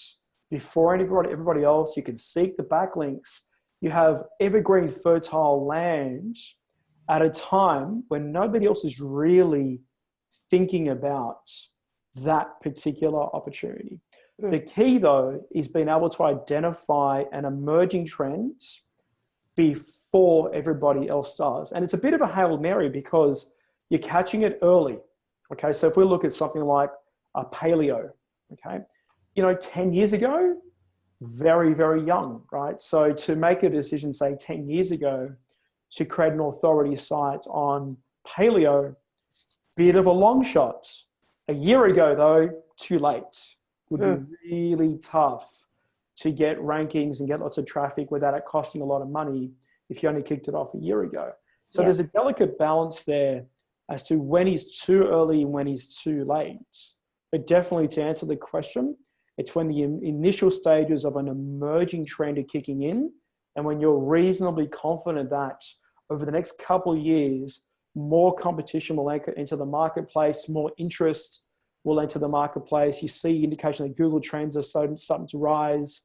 before everybody else, you can seek the backlinks, you have evergreen fertile land at a time when nobody else is really thinking about that particular opportunity. The key, though, is being able to identify an emerging trend before everybody else does. And it's a bit of a Hail Mary because you're catching it early. Okay, so if we look at something like a paleo, okay, 10 years ago, very, very young, right? So to make a decision, say 10 years ago, to create an authority site on paleo, bit of a long shot. A year ago, though, too late. Would be really tough to get rankings and get lots of traffic without it costing a lot of money if you only kicked it off a year ago. So there's a delicate balance there as to when is too early and when is too late. But definitely to answer the question, it's when the initial stages of an emerging trend are kicking in and when you're reasonably confident that over the next couple of years, more competition will enter the marketplace, more interest will enter the marketplace. You see indication that Google Trends are starting to rise.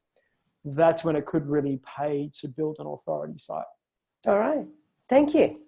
That's when it could really pay to build an authority site. All right. Thank you.